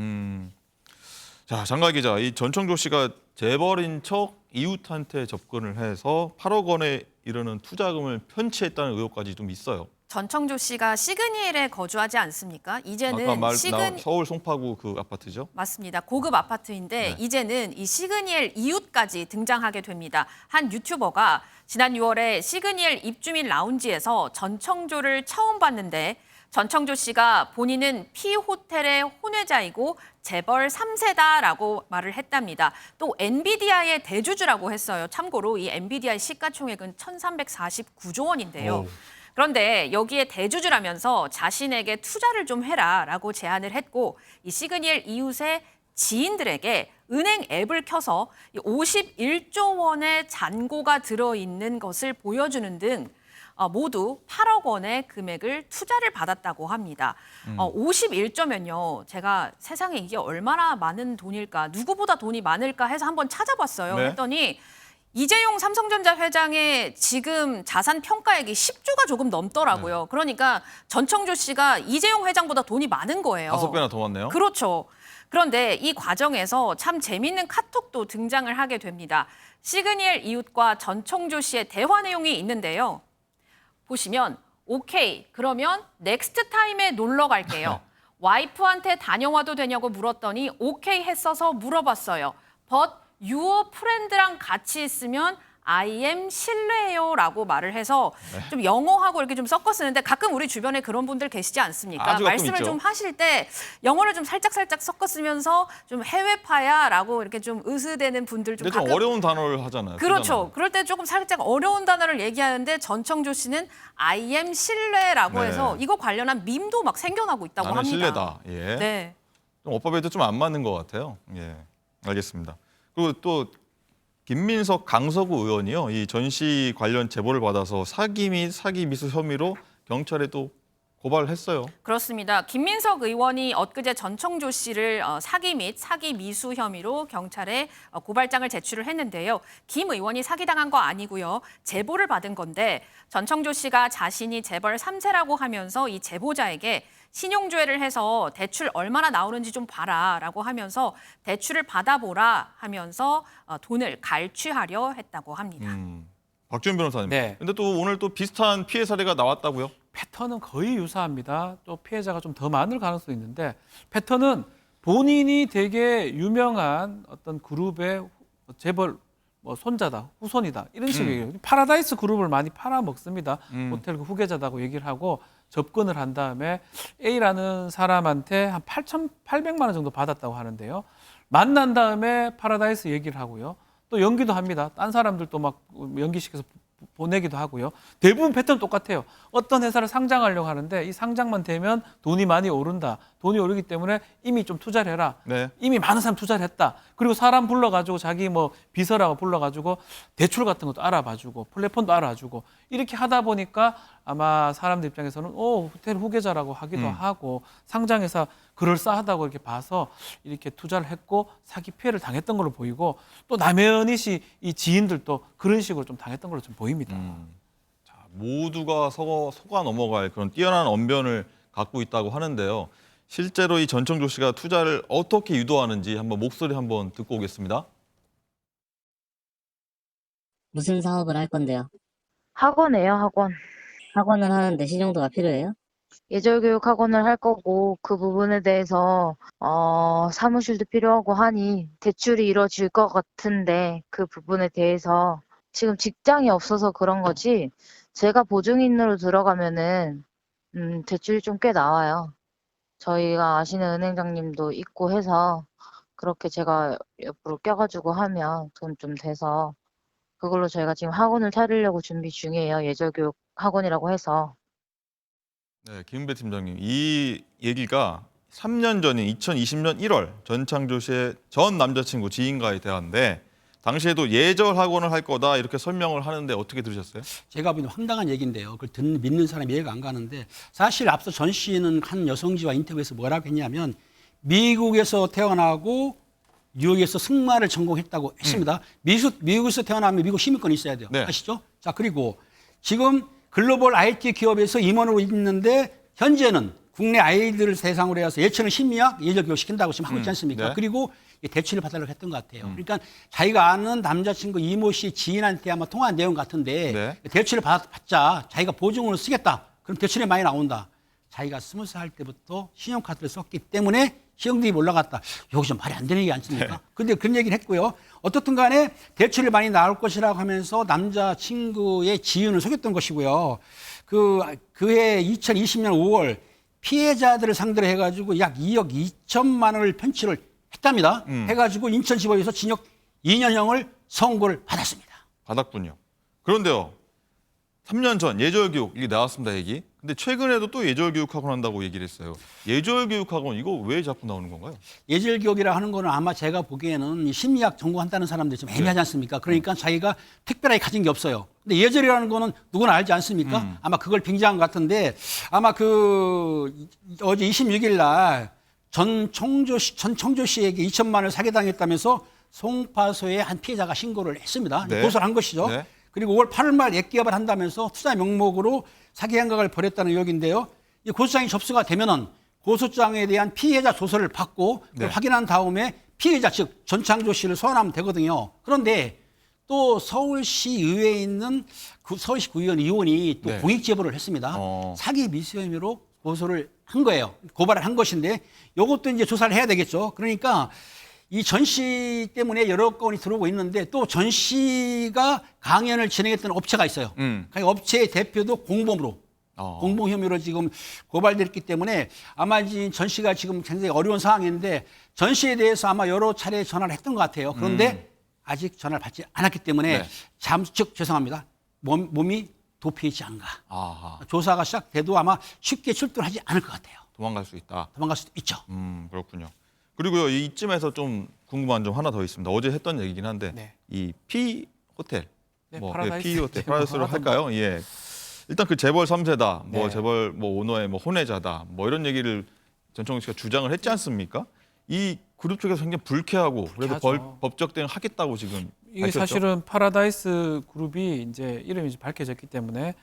자, 장가희 기자, 이 전청조 씨가 재벌인 척 이웃한테 접근을 해서 8억 원에 이르는 투자금을 편취했다는 의혹까지 좀 있어요. 전청조 씨가 시그니엘에 거주하지 않습니까? 이제는 아까 서울 송파구 그 아파트죠? 맞습니다. 고급 아파트인데 이제는 이 시그니엘 이웃까지 등장하게 됩니다. 한 유튜버가 지난 6월에 시그니엘 입주민 라운지에서 전청조를 처음 봤는데 전청조 씨가 본인은 P호텔의 혼외자이고 재벌 3세다라고 말을 했답니다. 또 엔비디아의 대주주라고 했어요. 참고로 이 엔비디아의 시가총액은 1,349조 원인데요. 그런데 여기에 대주주라면서 자신에게 투자를 좀 해라라고 제안을 했고 이 시그니엘 이웃의 지인들에게 은행 앱을 켜서 51조 원의 잔고가 들어있는 것을 보여주는 등 모두 8억 원의 금액을 투자를 받았다고 합니다. 51조면요. 제가 세상에 이게 얼마나 많은 돈일까, 누구보다 돈이 많을까 해서 한번 찾아봤어요. 했더니 이재용 삼성전자 회장의 지금 자산 평가액이 10조가 조금 넘더라고요. 그러니까 전청조 씨가 이재용 회장보다 돈이 많은 거예요. 5배나 더 많네요. 그렇죠. 그런데 이 과정에서 참 재밌는 카톡도 등장을 하게 됩니다. 시그니엘 이웃과 전청조 씨의 대화 내용이 있는데요. 보시면 오케이, 그러면 넥스트 타임에 놀러 갈게요. 와이프한테 다녀와도 되냐고 물었더니 오케이 했어서 물어봤어요. But your friend랑 같이 있으면 I am 실례요라고 말을 해서 좀 영어하고 이렇게 좀 섞어 쓰는데 가끔 우리 주변에 그런 분들 계시지 않습니까? 아주 가끔 말씀을 있죠. 좀 하실 때 영어를 좀 살짝 섞어 쓰면서 좀 해외파야라고 이렇게 좀 의스대는 분들 좀 근데 좀 가끔 어려운 단어를 하잖아요. 그렇죠. 쓰잖아요. 그럴 때 조금 살짝 어려운 단어를 얘기하는데 전청조 씨는 I am 실례라고 네. 해서 이거 관련한 밈도 막 생겨나고 있다고 나는 합니다. 실례다. 예. 네. 좀 어법에도 좀 안 맞는 것 같아요. 예, 알겠습니다. 그리고 또 김민석 강서구 의원이요, 이 전 씨 관련 제보를 받아서 사기 및 사기 미수 혐의로 경찰에 또 고발을 했어요. 그렇습니다. 김민석 의원이 엊그제 전청조 씨를 사기 및 사기 미수 혐의로 경찰에 고발장을 제출을 했는데요. 김 의원이 사기당한 거 아니고요. 제보를 받은 건데 전청조 씨가 자신이 재벌 3세라고 하면서 이 제보자에게 신용조회를 해서 대출 얼마나 나오는지 좀 봐라라고 하면서 대출을 받아보라 하면서 돈을 갈취하려 했다고 합니다. 박지훈 변호사님. 네. 근데 또 오늘 또 비슷한 피해 사례가 나왔다고요? 패턴은 거의 유사합니다. 또 피해자가 좀 더 많을 가능성이 있는데 패턴은 본인이 되게 유명한 어떤 그룹의 재벌 뭐 손자다, 후손이다 이런 식으로 얘기해요. 파라다이스 그룹을 많이 팔아먹습니다. 호텔 그 후계자다고 얘기를 하고 접근을 한 다음에 A라는 사람한테 한 8,800만 원 정도 받았다고 하는데요. 만난 다음에 파라다이스 얘기를 하고요. 또 연기도 합니다. 딴 사람들도 막 연기시켜서 보내기도 하고요. 대부분 패턴 똑같아요. 어떤 회사를 상장하려고 하는데 이 상장만 되면 돈이 많이 오른다. 돈이 오르기 때문에 이미 좀 투자를 해라. 네. 이미 많은 사람 투자를 했다. 그리고 사람 불러가지고 자기 뭐 비서라고 불러가지고 대출 같은 것도 알아봐주고 플랫폼도 알아주고 이렇게 하다 보니까 아마 사람들 입장에서는 호텔 후계자라고 하기도 하고 상장회사 그럴싸하다고 이렇게 봐서 이렇게 투자를 했고 사기 피해를 당했던 걸로 보이고 또 남현희 씨 이 지인들도 그런 식으로 좀 당했던 걸로 좀 보입니다. 자, 모두가 속아 넘어갈 그런 뛰어난 언변을 갖고 있다고 하는데요. 실제로 이 전청조 씨가 투자를 어떻게 유도하는지 한번 목소리 한번 듣고 오겠습니다. 무슨 사업을 할 건데요? 학원이에요, 학원. 학원을 하는데 신용도가 필요해요? 예절교육 학원을 할 거고 그 부분에 대해서 사무실도 필요하고 하니 대출이 이루어질 것 같은데 그 부분에 대해서 지금 직장이 없어서 그런 거지 제가 보증인으로 들어가면은 대출이 좀 꽤 나와요. 저희가 아시는 은행장님도 있고 해서 그렇게 제가 옆으로 껴가지고 하면 돈 좀 돼서 그걸로 저희가 지금 학원을 차리려고 준비 중이에요. 예절교육 학원이라고 해서. 네, 김은배 팀장님. 이 얘기가 3년 전인 2020년 1월 전창조 씨의 전 남자친구 지인과의 대화인데 당시에도 예절 학원을 할 거다 이렇게 설명을 하는데 어떻게 들으셨어요? 제가 보기엔 황당한 얘기인데요. 그걸 믿는 사람이 이해가 안 가는데 사실 앞서 전 씨는 한 여성지와 인터뷰에서 뭐라고 했냐면 미국에서 태어나고 뉴욕에서 승마를 전공했다고 했습니다. 미국에서 태어나면 미국 시민권이 있어야 돼요. 네. 아시죠? 자, 그리고 지금 글로벌 IT 기업에서 임원으로 있는데 현재는 국내 아이들을 대상으로 해서 예체능 심리학 예절 교육 시킨다고 지금 하고 있지 않습니까? 네. 그리고 대출을 받으려고 했던 것 같아요. 그러니까 자기가 아는 남자친구 이모 씨 지인한테 아마 통화한 내용 같은데 네. 대출을 받자 자기가 보증으로 쓰겠다. 그럼 대출이 많이 나온다. 자기가 20살 때부터 신용카드를 썼기 때문에 시형들이 올라갔다. 여기 좀 말이 안 되는 얘기 않습니까? 근데 그런 얘기를 했고요. 어떻든 간에 대출이 많이 나올 것이라고 하면서 남자친구의 지인을 속였던 것이고요. 그해 2020년 5월 피해자들을 상대로 해가지고 약 2억 2천만 원을 편취를 했답니다. 해가지고 인천지법에서 징역 2년형을 선고를 받았습니다. 받았군요. 그런데요. 3년 전 예절교육 이게 나왔습니다, 얘기. 근데 최근에도 또 예절교육학원 한다고 얘기를 했어요. 예절교육학원 이거 왜 자꾸 나오는 건가요? 예절교육이라 하는 거는 아마 제가 보기에는 이 심리학 전공한다는 사람들이 좀 애매하지 않습니까? 그러니까 자기가 특별하게 가진 게 없어요. 근데 예절이라는 거는 누구나 알지 않습니까? 아마 그걸 빙자한 것 같은데 아마 어제 26일 날 전청조 씨에게 2천만 원을 사기당했다면서 송파소에 한 피해자가 신고를 했습니다. 네. 고소를 한 것이죠. 네. 그리고 5월 8일 말 액기업을 한다면서 투자 명목으로 사기 행각을 벌였다는 의혹인데요. 이 고소장이 접수가 되면은 고소장에 대한 피해자 조서를 받고 그걸 확인한 다음에 피해자 즉 전창조 씨를 소환하면 되거든요. 그런데 또 서울시 의회에 있는 서울시 구의원 의원이 또 공익 제보를 했습니다. 사기 미수 혐의로 고소를 한 거예요. 고발을 한 것인데 이것도 이제 조사를 해야 되겠죠. 그러니까 이 전시 때문에 여러 건이 들어오고 있는데 또 전시가 강연을 진행했던 업체가 있어요. 그 업체의 대표도 공범으로 공범 혐의로 지금 고발됐기 때문에 아마 이 전시가 지금 굉장히 어려운 상황인데 전시에 대해서 아마 여러 차례 전화를 했던 것 같아요. 그런데 아직 전화를 받지 않았기 때문에 네. 즉 죄송합니다. 몸이 도피했지 않은가. 아하. 조사가 시작돼도 아마 쉽게 출두하지 않을 것 같아요. 도망갈 수 있다. 도망갈 수도 있죠. 그렇군요. 그리고요, 이쯤에서 좀 궁금한 점 하나 더 있습니다. 어제 했던 얘기긴 한데 네. 이 P 호텔, 네, 뭐 파라다이스 P 호텔, 제목 파라다이스로 하던 할까요? 예. 일단 그 재벌 3세다, 뭐 네. 재벌 뭐 오너의 뭐 혼외자다, 뭐 이런 얘기를 전청조 씨가 주장을 했지 않습니까? 이 그룹 쪽에서 굉장히 불쾌하고 그래서 불쾌하죠. 법적 대응 하겠다고 지금 이게 밝혔죠? 사실은 파라다이스 그룹이 이제 이름이 이제 밝혀졌기 때문에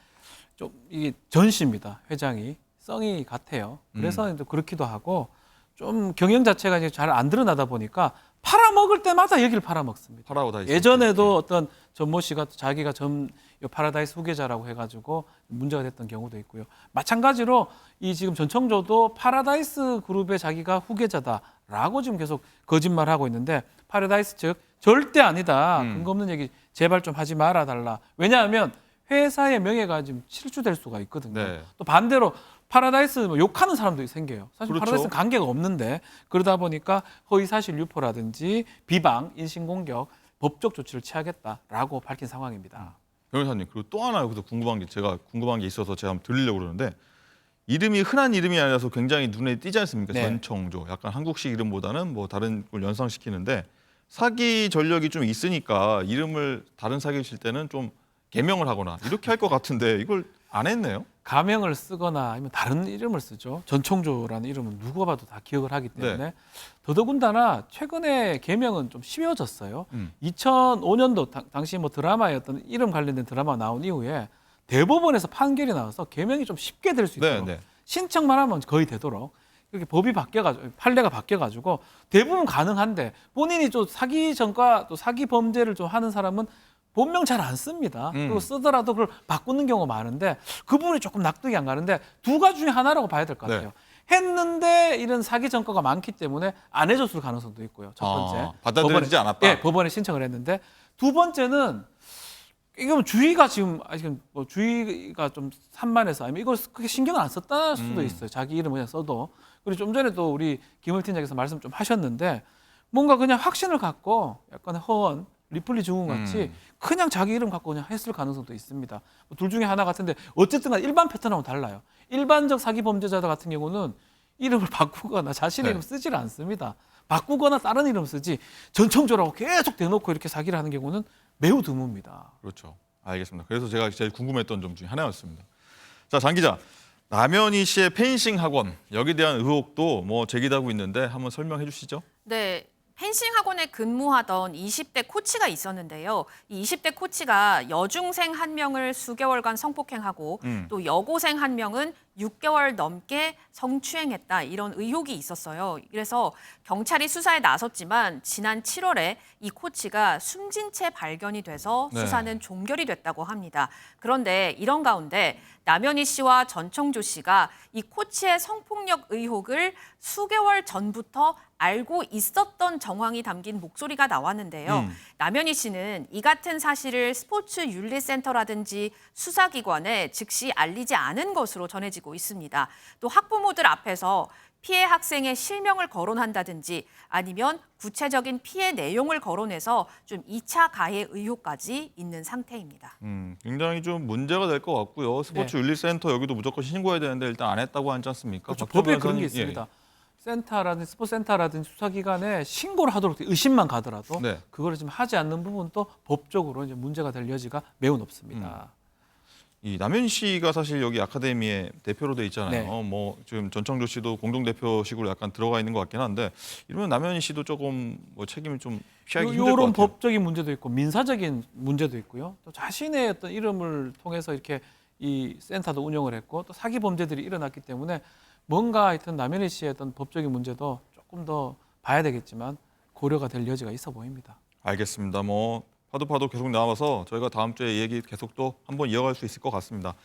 좀 이게 전시입니다. 회장이 성이 같아요. 그래서 이제 그렇기도 하고 좀 경영 자체가 이제 잘 안 드러나다 보니까 팔아먹을 때마다 여기를 팔아먹습니다. 파라다이스. 예전에도 어떤 전모 씨가 자기가 이 파라다이스 후계자라고 해가지고 문제가 됐던 경우도 있고요. 마찬가지로 이 지금 전청조도 파라다이스 그룹의 자기가 후계자다라고 지금 계속 거짓말하고 있는데 파라다이스 측 절대 아니다. 근거 없는 얘기 제발 좀 하지 말아 달라. 왜냐하면 회사의 명예가 지금 실추될 수가 있거든요. 네. 또 반대로 파라다이스 뭐 욕하는 사람도 생겨요. 사실 그렇죠. 파라다이스는 관계가 없는데 그러다 보니까 허위사실 유포라든지 비방, 인신공격, 법적 조치를 취하겠다라고 밝힌 상황입니다. 변호사님, 그리고 또 하나 여기서 제가 궁금한 게 있어서 제가 한번 드리려고 그러는데 이름이 흔한 이름이 아니라서 굉장히 눈에 띄지 않습니까? 네. 전청조. 약간 한국식 이름보다는 뭐 다른 걸 연상시키는데 사기 전력이 좀 있으니까 이름을 다른 사기를 칠 때는 좀 개명을 하거나 이렇게 할 것 같은데 이걸 안 했네요. 가명을 쓰거나 아니면 다른 이름을 쓰죠. 전청조라는 이름은 누가 봐도 다 기억을 하기 때문에 네. 더더군다나 최근에 개명은 좀 쉬워졌어요. 2005년도 당시 뭐 드라마였던 이름 관련된 드라마가 나온 이후에 대법원에서 판결이 나와서 개명이 좀 쉽게 될 수 있도록 네. 신청만 하면 거의 되도록 이렇게 법이 바뀌어가지고 판례가 바뀌어가지고 대부분 가능한데 본인이 좀 사기 전과 또 사기 범죄를 좀 하는 사람은 본명 잘 안 씁니다. 그리고 쓰더라도 그걸 바꾸는 경우가 많은데 그 부분이 조금 납득이 안 가는데 두 가지 중에 하나라고 봐야 될 것 같아요. 했는데 이런 사기 전과가 많기 때문에 안 해줬을 가능성도 있고요. 첫 번째. 받아들여지지 않았다. 예, 법원에 신청을 했는데 두 번째는 이건 주의가 지금 뭐 주의가 좀 산만해서 아니면 이걸 크게 신경을 안 썼다 수도 있어요. 자기 이름 그냥 써도. 그리고 좀 전에 또 우리 김을 팀장께서 말씀 좀 하셨는데 뭔가 그냥 확신을 갖고 약간 허언 리플리 증후 같이 그냥 자기 이름 갖고 그냥 했을 가능성도 있습니다. 둘 중에 하나 같은데 어쨌든 간 일반 패턴하고 달라요. 일반적 사기 범죄자 같은 경우는 이름을 바꾸거나 자신의 이름 쓰지를 않습니다. 바꾸거나 다른 이름 쓰지 전청조라고 계속 대놓고 이렇게 사기를 하는 경우는 매우 드뭅니다. 그렇죠. 알겠습니다. 그래서 제가 제일 궁금했던 점 중에 하나였습니다. 자, 장 기자. 남현희 씨의 펜싱 학원 여기에 대한 의혹도 뭐 제기되고 있는데 한번 설명해 주시죠. 네. 펜싱 학원에 근무하던 20대 코치가 있었는데요. 이 20대 코치가 여중생 한 명을 수개월간 성폭행하고 또 여고생 한 명은 6개월 넘게 성추행했다 이런 의혹이 있었어요. 그래서 경찰이 수사에 나섰지만 지난 7월에 이 코치가 숨진 채 발견이 돼서 수사는 종결이 됐다고 합니다. 그런데 이런 가운데 남현희 씨와 전청조 씨가 이 코치의 성폭력 의혹을 수개월 전부터 알고 있었던 정황이 담긴 목소리가 나왔는데요. 남현희 씨는 이 같은 사실을 스포츠윤리센터라든지 수사기관에 즉시 알리지 않은 것으로 전해지고 있습니다. 또 학부모들 앞에서 피해 학생의 실명을 거론한다든지 아니면 구체적인 피해 내용을 거론해서 좀 2차 가해 의혹까지 있는 상태입니다. 굉장히 좀 문제가 될 것 같고요. 스포츠 윤리센터 여기도 무조건 신고해야 되는데 일단 안 했다고 하지 않습니까? 그렇죠. 박정현 법에 그런 게 변호사님, 있습니다. 센터라든지 스포츠센터라든지 수사기관에 신고를 하도록 의심만 가더라도 네. 그거를 지금 하지 않는 부분도 법적으로 이제 문제가 될 여지가 매우 높습니다. 이 남현희 씨가 사실 여기 아카데미의 대표로 돼 있잖아요. 네. 뭐 지금 전청조 씨도 공동 대표식으로 약간 들어가 있는 것 같긴 한데 이러면 남현희 씨도 조금 뭐 책임을 좀 피하기 힘들 것 이런 같아요. 법적인 문제도 있고 민사적인 문제도 있고요. 또 자신의 어떤 이름을 통해서 이렇게 이 센터도 운영을 했고 또 사기 범죄들이 일어났기 때문에 뭔가 하여튼 남현희 씨의 어떤 법적인 문제도 조금 더 봐야 되겠지만 고려가 될 여지가 있어 보입니다. 알겠습니다. 뭐 파도 계속 나와서 저희가 다음 주에 얘기 계속 또 한번 이어갈 수 있을 것 같습니다.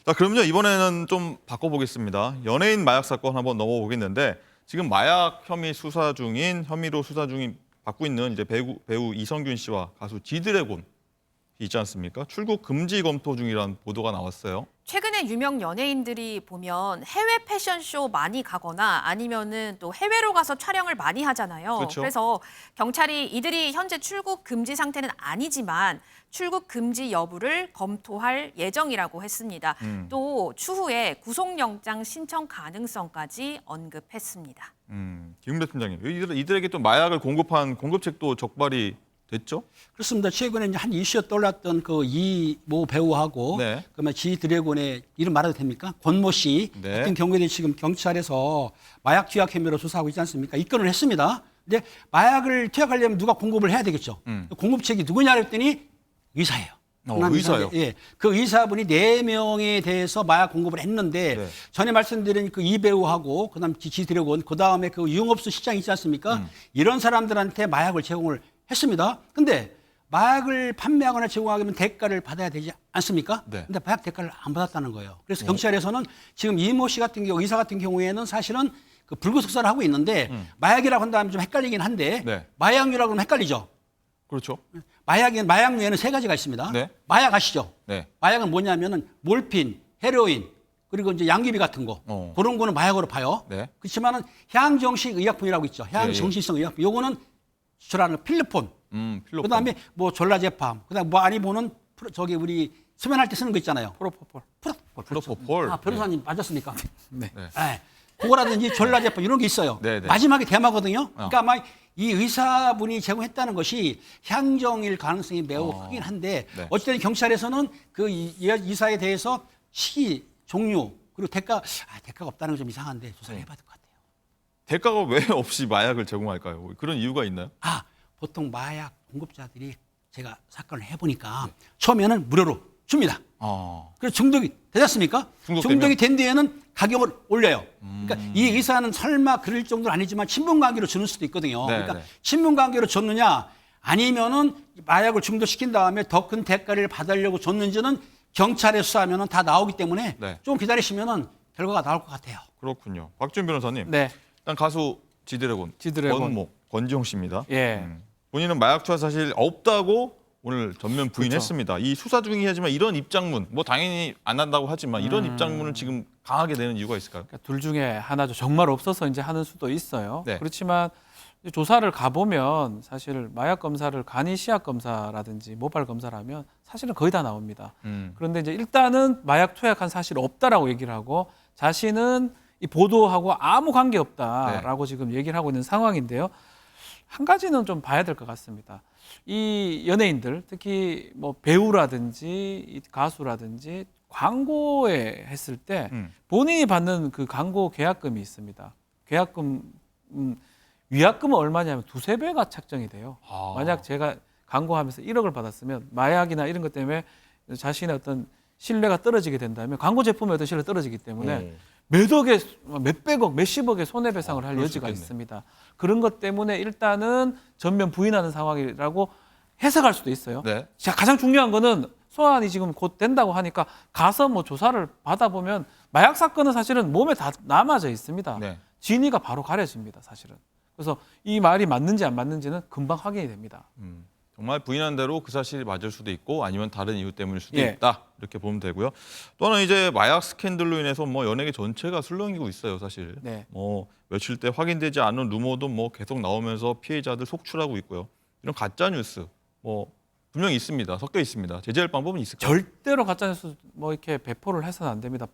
자, 그럼요. 이번에는 좀 바꿔보겠습니다. 연예인 마약 사건 한번 넘어보겠는데 지금 마약 혐의로 수사 중인 받고 있는 이제 배우 이성균 씨와 가수 지드래곤 있지 않습니까? 출국 금지 검토 중이라는 보도가 나왔어요. 최근에 유명 연예인들이 보면 해외 패션쇼 많이 가거나 아니면은 또 해외로 가서 촬영을 많이 하잖아요. 그렇죠. 그래서 경찰이 이들이 현재 출국 금지 상태는 아니지만 출국 금지 여부를 검토할 예정이라고 했습니다. 또 추후에 구속영장 신청 가능성까지 언급했습니다. 김은배 팀장님, 이들에게 또 마약을 공급한 공급책도 적발이 됐죠? 그렇습니다. 최근에 이제 한 이슈에 떠올랐던 그 이모 배우하고 네. 그러면 지드래곤의 이름 말해도 됩니까? 권모 씨 네. 같은 경우에는 지금 경찰에서 마약 투약 혐의로 수사하고 있지 않습니까? 입건을 했습니다. 근데 마약을 투약하려면 누가 공급을 해야 되겠죠. 공급책이 누구냐 했더니 의사예요. 의사요? 예. 그 의사분이 4명에 대해서 마약 공급을 했는데 네. 전에 말씀드린 그 이 배우하고 그다음 지드래곤 그다음에 그 유흥업소 시장 있지 않습니까? 이런 사람들한테 마약을 제공을 했습니다. 근데 마약을 판매하거나 제공하려면 대가를 받아야 되지 않습니까? 네. 근데 마약 대가를 안 받았다는 거예요. 그래서 경찰에서는 지금 이모 씨 같은 경우 의사 같은 경우에는 사실은 그 불구속 수사를 하고 있는데 마약이라고 한다면 좀 헷갈리긴 한데 네. 마약류라고 하면 헷갈리죠. 그렇죠. 마약류에는 3가지가 있습니다. 네. 마약 아시죠? 네. 마약은 뭐냐면은 몰핀, 헤로인, 그리고 이제 양귀비 같은 거 그런 거는 마약으로 봐요. 네. 그렇지만은 향정식 의약품이라고 있죠. 향정신성 의약품. 요거는 저라는 필로폰. 필로폰. 그다음에 뭐 전라제팜. 그다음 뭐 아니 보는 저기 우리 수면할 때 쓰는 거 있잖아요. 프로포폴. 프로포폴. 아, 변호사님 맞았습니까? 네. 네. 그거라든지 전라제품 이런 게 있어요. 네, 네. 마지막에 대마거든요. 그러니까 아마 이 의사분이 제공했다는 것이 향정일 가능성이 매우 크긴 한데 네. 어쨌든 경찰에서는 그 의사에 대해서 시기, 종류 그리고 대가가 없다는 건 좀 이상한데 조사를 해봐야 될 것 같아요. 대가가 왜 없이 마약을 제공할까요? 그런 이유가 있나요? 아, 보통 마약 공급자들이 제가 사건을 해보니까 처음에는 무료로 줍니다. 그래서 중독이 되지 않습니까? 중독이 된 뒤에는 가격을 올려요. 그러니까 이 의사는 설마 그럴 정도는 아니지만 친분관계로 주는 수도 있거든요. 네, 그러니까 네. 친분관계로 줬느냐 아니면은 마약을 중독시킨 다음에 더 큰 대가를 받으려고 줬는지는 경찰에 수사하면은 다 나오기 때문에 네. 좀 기다리시면은 결과가 나올 것 같아요. 그렇군요. 박준 변호사님. 네. 일단 가수 지드래곤. 지드래곤. 권지용 씨입니다. 예. 본인은 마약 투하 사실 없다고 오늘 전면 부인했습니다. 이 수사 중이긴 하지만 이런 입장문, 뭐 당연히 안 한다고 하지만 이런 입장문을 지금 강하게 내는 이유가 있을까요? 그러니까 둘 중에 하나죠. 정말 없어서 이제 하는 수도 있어요. 네. 그렇지만 조사를 가보면 사실 마약 검사를 간이 시약 검사라든지 모발 검사를 하면 사실은 거의 다 나옵니다. 그런데 이제 일단은 마약 투약한 사실 없다라고 얘기를 하고 자신은 이 보도하고 아무 관계 없다라고 지금 얘기를 하고 있는 상황인데요. 한 가지는 좀 봐야 될 것 같습니다. 이 연예인들, 특히 뭐 배우라든지 가수라든지 광고에 했을 때 본인이 받는 그 광고 계약금이 있습니다. 계약금, 위약금은 얼마냐면 2~3배가 책정이 돼요. 만약 제가 광고하면서 1억을 받았으면 마약이나 이런 것 때문에 자신의 어떤 신뢰가 떨어지게 된다면 광고 제품의 어떤 신뢰가 떨어지기 때문에 몇억의, 몇백억, 몇십억의 손해배상을 할 여지가 있습니다. 그런 것 때문에 일단은 전면 부인하는 상황이라고 해석할 수도 있어요. 네. 자, 가장 중요한 거는 소환이 지금 곧 된다고 하니까 가서 뭐 조사를 받아보면 마약 사건은 사실은 몸에 다 남아져 있습니다. 네. 진위가 바로 가려집니다, 사실은. 그래서 이 말이 맞는지 안 맞는지는 금방 확인이 됩니다. 정말 부인한 대로 그 사실이 맞을 수도 있고 아니면 다른 이유 때문일 수도 예. 있다. 이렇게 보면 되고요. 또 하나 이제 마약 스캔들로 인해서 뭐 연예계 전체가 술렁이고 있어요, 사실. 네. 뭐 며칠 때 확인되지 않은 루머도 뭐 계속 나오면서 피해자들 속출하고 있고요. 이런 가짜 뉴스 뭐 분명히 있습니다. 섞여 있습니다. 제재할 방법은 있을까요? 절대로 가짜뉴스 뭐 이렇게 배포를 해서는 안 됩니다.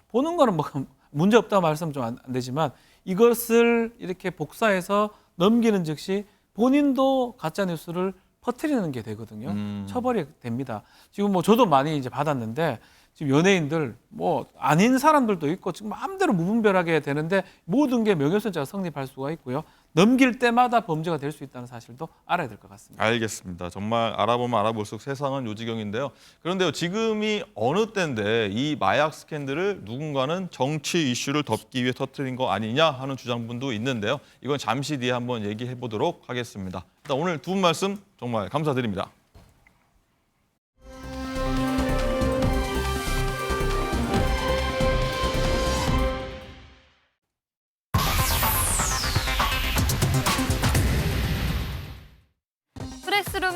보는 거는 뭐 문제 없다고 말씀 좀 안 되지만 이것을 이렇게 복사해서 넘기는 즉시 본인도 가짜뉴스를 퍼뜨리는 게 되거든요. 처벌이 됩니다. 지금 뭐 저도 많이 이제 받았는데 지금 연예인들 뭐 아닌 사람들도 있고 지금 마음대로 무분별하게 되는데 모든 게 명예훼손죄가 성립할 수가 있고요. 넘길 때마다 범죄가 될 수 있다는 사실도 알아야 될 것 같습니다. 알겠습니다. 정말 알아보면 알아볼수록 세상은 요지경인데요. 그런데요, 지금이 어느 때인데 이 마약 스캔들을 누군가는 정치 이슈를 덮기 위해 터뜨린 거 아니냐 하는 주장분도 있는데요. 이건 잠시 뒤에 한번 얘기해 보도록 하겠습니다. 일단 오늘 두 분 말씀 정말 감사드립니다.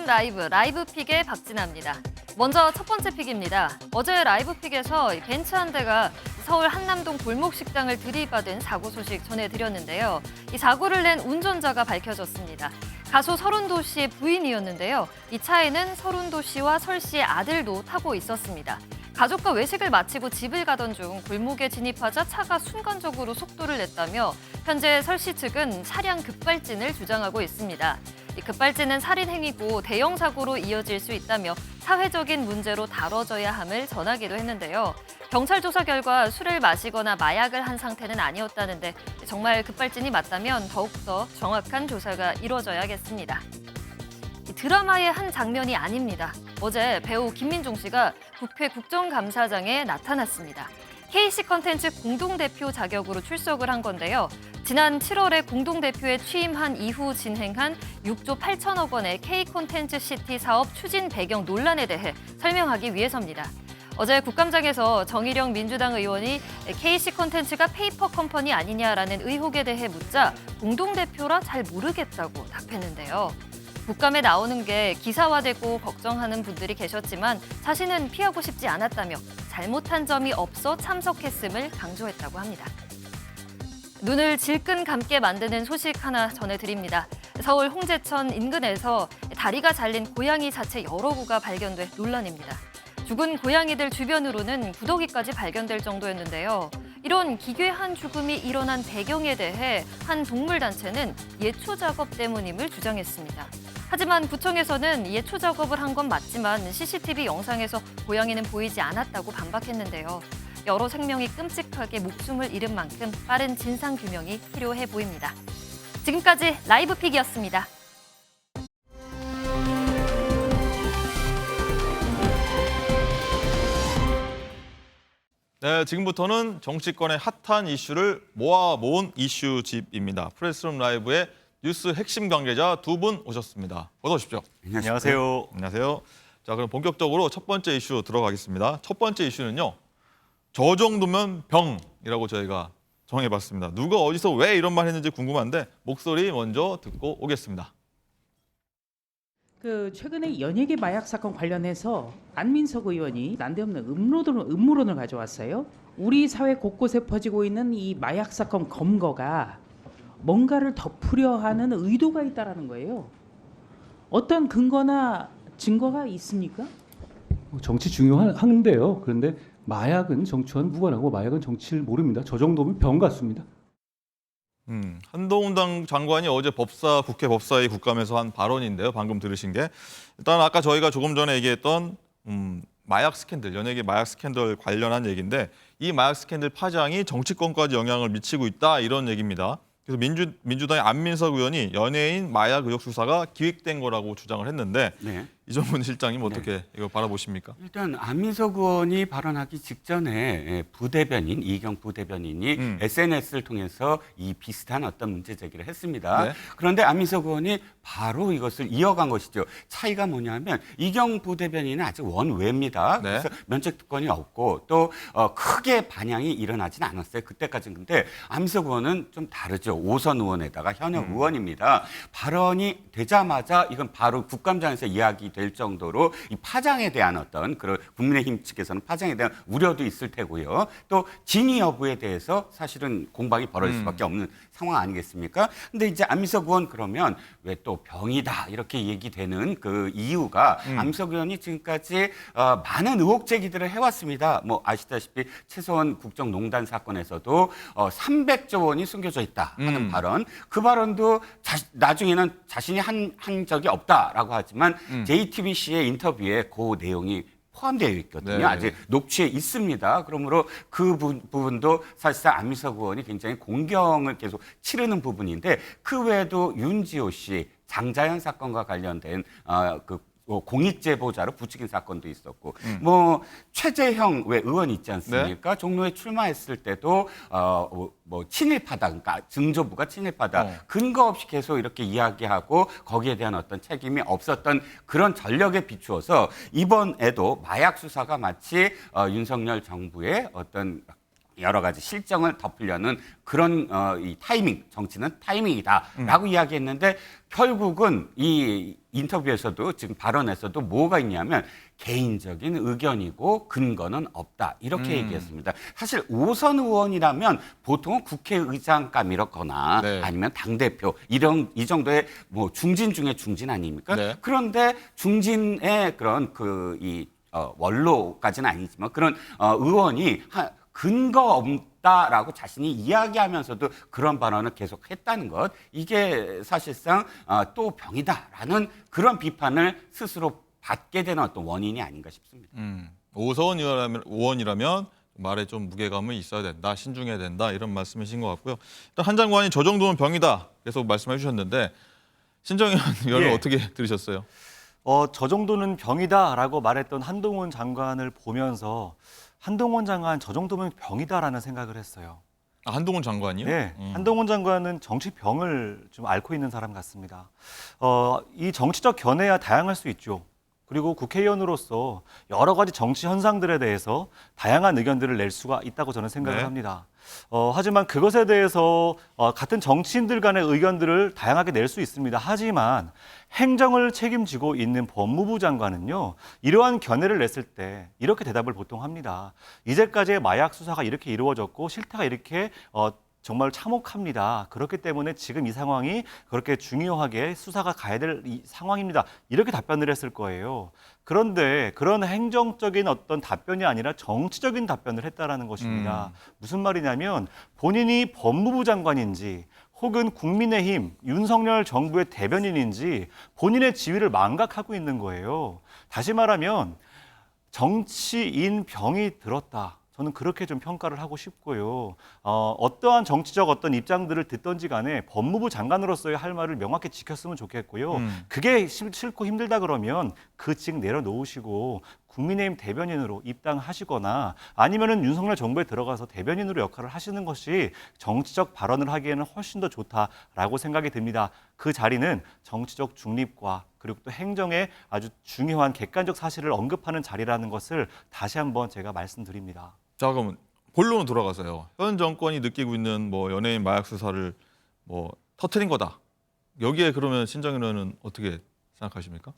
라이브, 라이브픽의 박진아입니다. 먼저 첫 번째 픽입니다. 어제 라이브픽에서 벤츠 한 대가 서울 한남동 골목식당을 들이받은 사고 소식 전해드렸는데요. 이 사고를 낸 운전자가 밝혀졌습니다. 가수 설운도 씨의 부인이었는데요. 이 차에는 설운도 씨와 설 씨의 아들도 타고 있었습니다. 가족과 외식을 마치고 집을 가던 중 골목에 진입하자 차가 순간적으로 속도를 냈다며 현재 설 씨 측은 차량 급발진을 주장하고 있습니다. 이 급발진은 살인 행위고 대형 사고로 이어질 수 있다며 사회적인 문제로 다뤄져야 함을 전하기도 했는데요. 경찰 조사 결과 술을 마시거나 마약을 한 상태는 아니었다는데 정말 급발진이 맞다면 더욱더 정확한 조사가 이루어져야겠습니다. 이 드라마의 한 장면이 아닙니다. 어제 배우 김민종 씨가 국회 국정감사장에 나타났습니다. KC 컨텐츠 공동대표 자격으로 출석을 한 건데요. 지난 7월에 공동대표에 취임한 이후 진행한 6조 8천억 원의 K콘텐츠 시티 사업 추진 배경 논란에 대해 설명하기 위해서입니다. 어제 국감장에서 정의령 민주당 의원이 KC 컨텐츠가 페이퍼 컴퍼니 아니냐라는 의혹에 대해 묻자 공동대표라 잘 모르겠다고 답했는데요. 국감에 나오는 게 기사화되고 걱정하는 분들이 계셨지만 자신은 피하고 싶지 않았다며 잘못한 점이 없어 참석했음을 강조했다고 합니다. 눈을 질끈 감게 만드는 소식 하나 전해드립니다. 서울 홍제천 인근에서 다리가 잘린 고양이 사체 여러 구가 발견돼 논란입니다. 죽은 고양이들 주변으로는 구더기까지 발견될 정도였는데요. 이런 기괴한 죽음이 일어난 배경에 대해 한 동물단체는 예초 작업 때문임을 주장했습니다. 하지만 구청에서는 예초 작업을 한 건 맞지만 CCTV 영상에서 고양이는 보이지 않았다고 반박했는데요. 여러 생명이 끔찍하게 목숨을 잃은 만큼 빠른 진상규명이 필요해 보입니다. 지금까지 라이브픽이었습니다. 네, 지금부터는 정치권의 핫한 이슈를 모은 이슈집입니다. 프레스룸 라이브의 뉴스 핵심 관계자 두 분 오셨습니다. 어서 오십시오. 안녕하세요. 안녕하세요. 자, 그럼 본격적으로 첫 번째 이슈 들어가겠습니다. 첫 번째 이슈는요. 저 정도면 병이라고 저희가 정해봤습니다. 누가 어디서 왜 이런 말 했는지 궁금한데 목소리 먼저 듣고 오겠습니다. 최근에 연예계 마약 사건 관련해서 안민석 의원이 난데없는 음모론을 가져왔어요. 우리 사회 곳곳에 퍼지고 있는 이 마약 사건 검거가 뭔가를 덮으려 하는 의도가 있다라는 거예요. 어떤 근거나 증거가 있습니까? 정치 중요한데요. 그런데 마약은 정치와는 무관하고 마약은 정치를 모릅니다. 저 정도면 병 같습니다. 한동훈 장관이 어제 국회 법사위 국감에서 한 발언인데요. 방금 들으신 게 일단 아까 저희가 조금 전에 얘기했던 마약 스캔들, 연예계 마약 스캔들 관련한 얘기인데 이 마약 스캔들 파장이 정치권까지 영향을 미치고 있다 이런 얘기입니다. 그래서 민주당의 안민석 의원이 연예인 마약 의혹 수사가 기획된 거라고 주장을 했는데 네. 이정훈 실장님 어떻게 이거 바라보십니까? 일단 안민석 의원이 발언하기 직전에 부대변인 이경 부대변인이 SNS를 통해서 이 비슷한 어떤 문제 제기를 했습니다. 네. 그런데 안민석 의원이 바로 이것을 이어간 것이죠. 차이가 뭐냐면 이경 부대변인은 아직 원외입니다. 네. 그래서 면책특권이 없고 또 크게 반향이 일어나진 않았어요. 그때까지는. 근데 안민석 의원은 좀 다르죠. 오선 의원에다가 현역 의원입니다. 발언이 되자마자 이건 바로 국감장에서 이야기될 정도로 이 파장에 대한 어떤 그런 국민의힘 측에서는 파장에 대한 우려도 있을 테고요. 또 진위 여부에 대해서 사실은 공방이 벌어질 수밖에 없는 상황 아니겠습니까? 근데 이제 안민석 의원 그러면 왜 또 병이다 이렇게 얘기되는 그 이유가 안민석 의원이 지금까지 많은 의혹 제기들을 해왔습니다. 뭐 아시다시피 최소한 국정농단 사건에서도 300조 원이 숨겨져 있다 하는 발언. 그 발언도 나중에는 자신이 한 적이 없다라고 하지만 JTBC의 인터뷰에 그 내용이 포함되어 있거든요. 네. 아직 녹취에 있습니다. 그러므로 그 부분도 사실상 안민석 의원이 굉장히 공경을 계속 치르는 부분인데 그 외에도 윤지호 씨 장자연 사건과 관련된 공익 제보자로 부추긴 사건도 있었고 뭐 최재형 왜 의원 있지 않습니까? 네. 종로에 출마했을 때도 뭐 친일파다, 그러니까 증조부가 친일파다 근거 없이 계속 이렇게 이야기하고 거기에 대한 어떤 책임이 없었던 그런 전력에 비추어서 이번에도 마약 수사가 마치 윤석열 정부의 어떤 여러 가지 실정을 덮으려는 그런 이 타이밍, 정치는 타이밍이다라고 이야기했는데 결국은 이 인터뷰에서도 지금 발언에서도 뭐가 있냐면 개인적인 의견이고 근거는 없다 이렇게 얘기했습니다. 사실 5선 의원이라면 보통은 국회의장감이거나 네. 아니면 당대표 이 정도의 뭐 중진 중에 중진 아닙니까? 네. 그런데 중진의 그런 원로까지는 아니지만 그런 의원이 근거 없다라고 자신이 이야기하면서도 그런 발언을 계속했다는 것, 이게 사실상 또 병이다라는 그런 비판을 스스로 받게 되는 어떤 원인이 아닌가 싶습니다. 5선 의원이라면 말에 좀 무게감은 있어야 된다, 신중해야 된다 이런 말씀이신 것 같고요. 일단 한 장관이 저 정도는 병이다 계속 말씀해 주셨는데 신정현 의원은 어떻게 들으셨어요? 저 정도는 병이다라고 말했던 한동훈 장관을 보면서 한동훈 장관 저 정도면 병이다라는 생각을 했어요. 아, 한동훈 장관이요? 네, 한동훈 장관은 정치병을 좀 앓고 있는 사람 같습니다. 이 정치적 견해야 다양할 수 있죠. 그리고 국회의원으로서 여러 가지 정치 현상들에 대해서 다양한 의견들을 낼 수가 있다고 저는 생각을 합니다. 하지만 그것에 대해서 같은 정치인들 간의 의견들을 다양하게 낼 수 있습니다. 하지만 행정을 책임지고 있는 법무부 장관은요, 이러한 견해를 냈을 때 이렇게 대답을 보통 합니다. 이제까지의 마약 수사가 이렇게 이루어졌고 실태가 이렇게 정말 참혹합니다. 그렇기 때문에 지금 이 상황이 그렇게 중요하게 수사가 가야 될 이 상황입니다. 이렇게 답변을 했을 거예요. 그런데 그런 행정적인 어떤 답변이 아니라 정치적인 답변을 했다라는 것입니다. 무슨 말이냐면 본인이 법무부 장관인지 혹은 국민의힘 윤석열 정부의 대변인인지 본인의 지위를 망각하고 있는 거예요. 다시 말하면 정치인 병이 들었다. 저는 그렇게 좀 평가를 하고 싶고요. 어떠한 정치적 어떤 입장들을 듣던지 간에 법무부 장관으로서의 할 말을 명확히 지켰으면 좋겠고요. 그게 싫고 힘들다 그러면 그 직 내려놓으시고 국민의힘 대변인으로 입당하시거나 아니면은 윤석열 정부에 들어가서 대변인으로 역할을 하시는 것이 정치적 발언을 하기에는 훨씬 더 좋다라고 생각이 듭니다. 그 자리는 정치적 중립과 그리고 또 행정의 아주 중요한 객관적 사실을 언급하는 자리라는 것을 다시 한번 제가 말씀드립니다. 자, 그러면 본론으로 돌아가서요. 현 정권이 느끼고 있는 뭐 연예인 마약 수사를 뭐 터트린 거다. 여기에 그러면 신정현 의원은 어떻게 생각하십니까?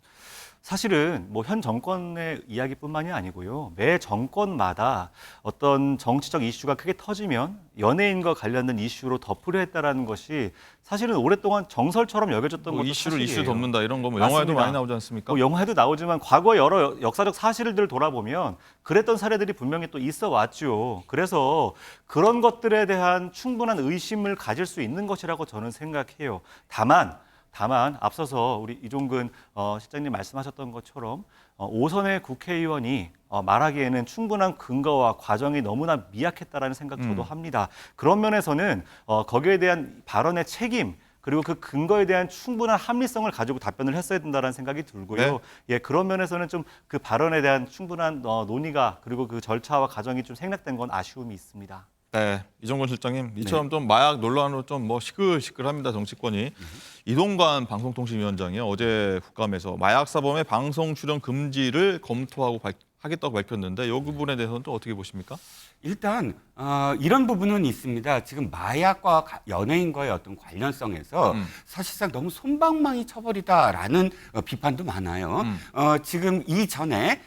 사실은 뭐 현 정권의 이야기뿐만이 아니고요. 매 정권마다 어떤 정치적 이슈가 크게 터지면 연예인과 관련된 이슈로 덮으려 했다라는 것이 사실은 오랫동안 정설처럼 여겨졌던 뭐 것도 이슈를 사실이에요. 이슈 덮는다 이런 거 뭐 영화에도 맞습니다. 많이 나오지 않습니까? 뭐 영화에도 나오지만 과거 여러 역사적 사실들을 돌아보면 그랬던 사례들이 분명히 또 있어 왔죠. 그래서 그런 것들에 대한 충분한 의심을 가질 수 있는 것이라고 저는 생각해요. 다만 앞서서 우리 이종근 실장님 말씀하셨던 것처럼 5선의 국회의원이 말하기에는 충분한 근거와 과정이 너무나 미약했다라는 생각 저도 합니다. 그런 면에서는 거기에 대한 발언의 책임 그리고 그 근거에 대한 충분한 합리성을 가지고 답변을 했어야 된다는 생각이 들고요. 예, 그런 면에서는 좀 그 발언에 대한 충분한 논의가 그리고 그 절차와 과정이 좀 생략된 건 아쉬움이 있습니다. 네, 이종건 실장님, 이처럼 좀 마약 논란으로 좀 뭐 시끌시끌합니다 정치권이. 이동관 방송통신위원장이 어제 국감에서 마약 사범의 방송 출연 금지를 검토하고 하겠다고 밝혔는데 이 부분에 대해서는 또 어떻게 보십니까? 일단 이런 부분은 있습니다. 지금 마약과 연예인과의 어떤 관련성에서 사실상 너무 솜방망이 쳐버리다라는 비판도 많아요. 지금 이전에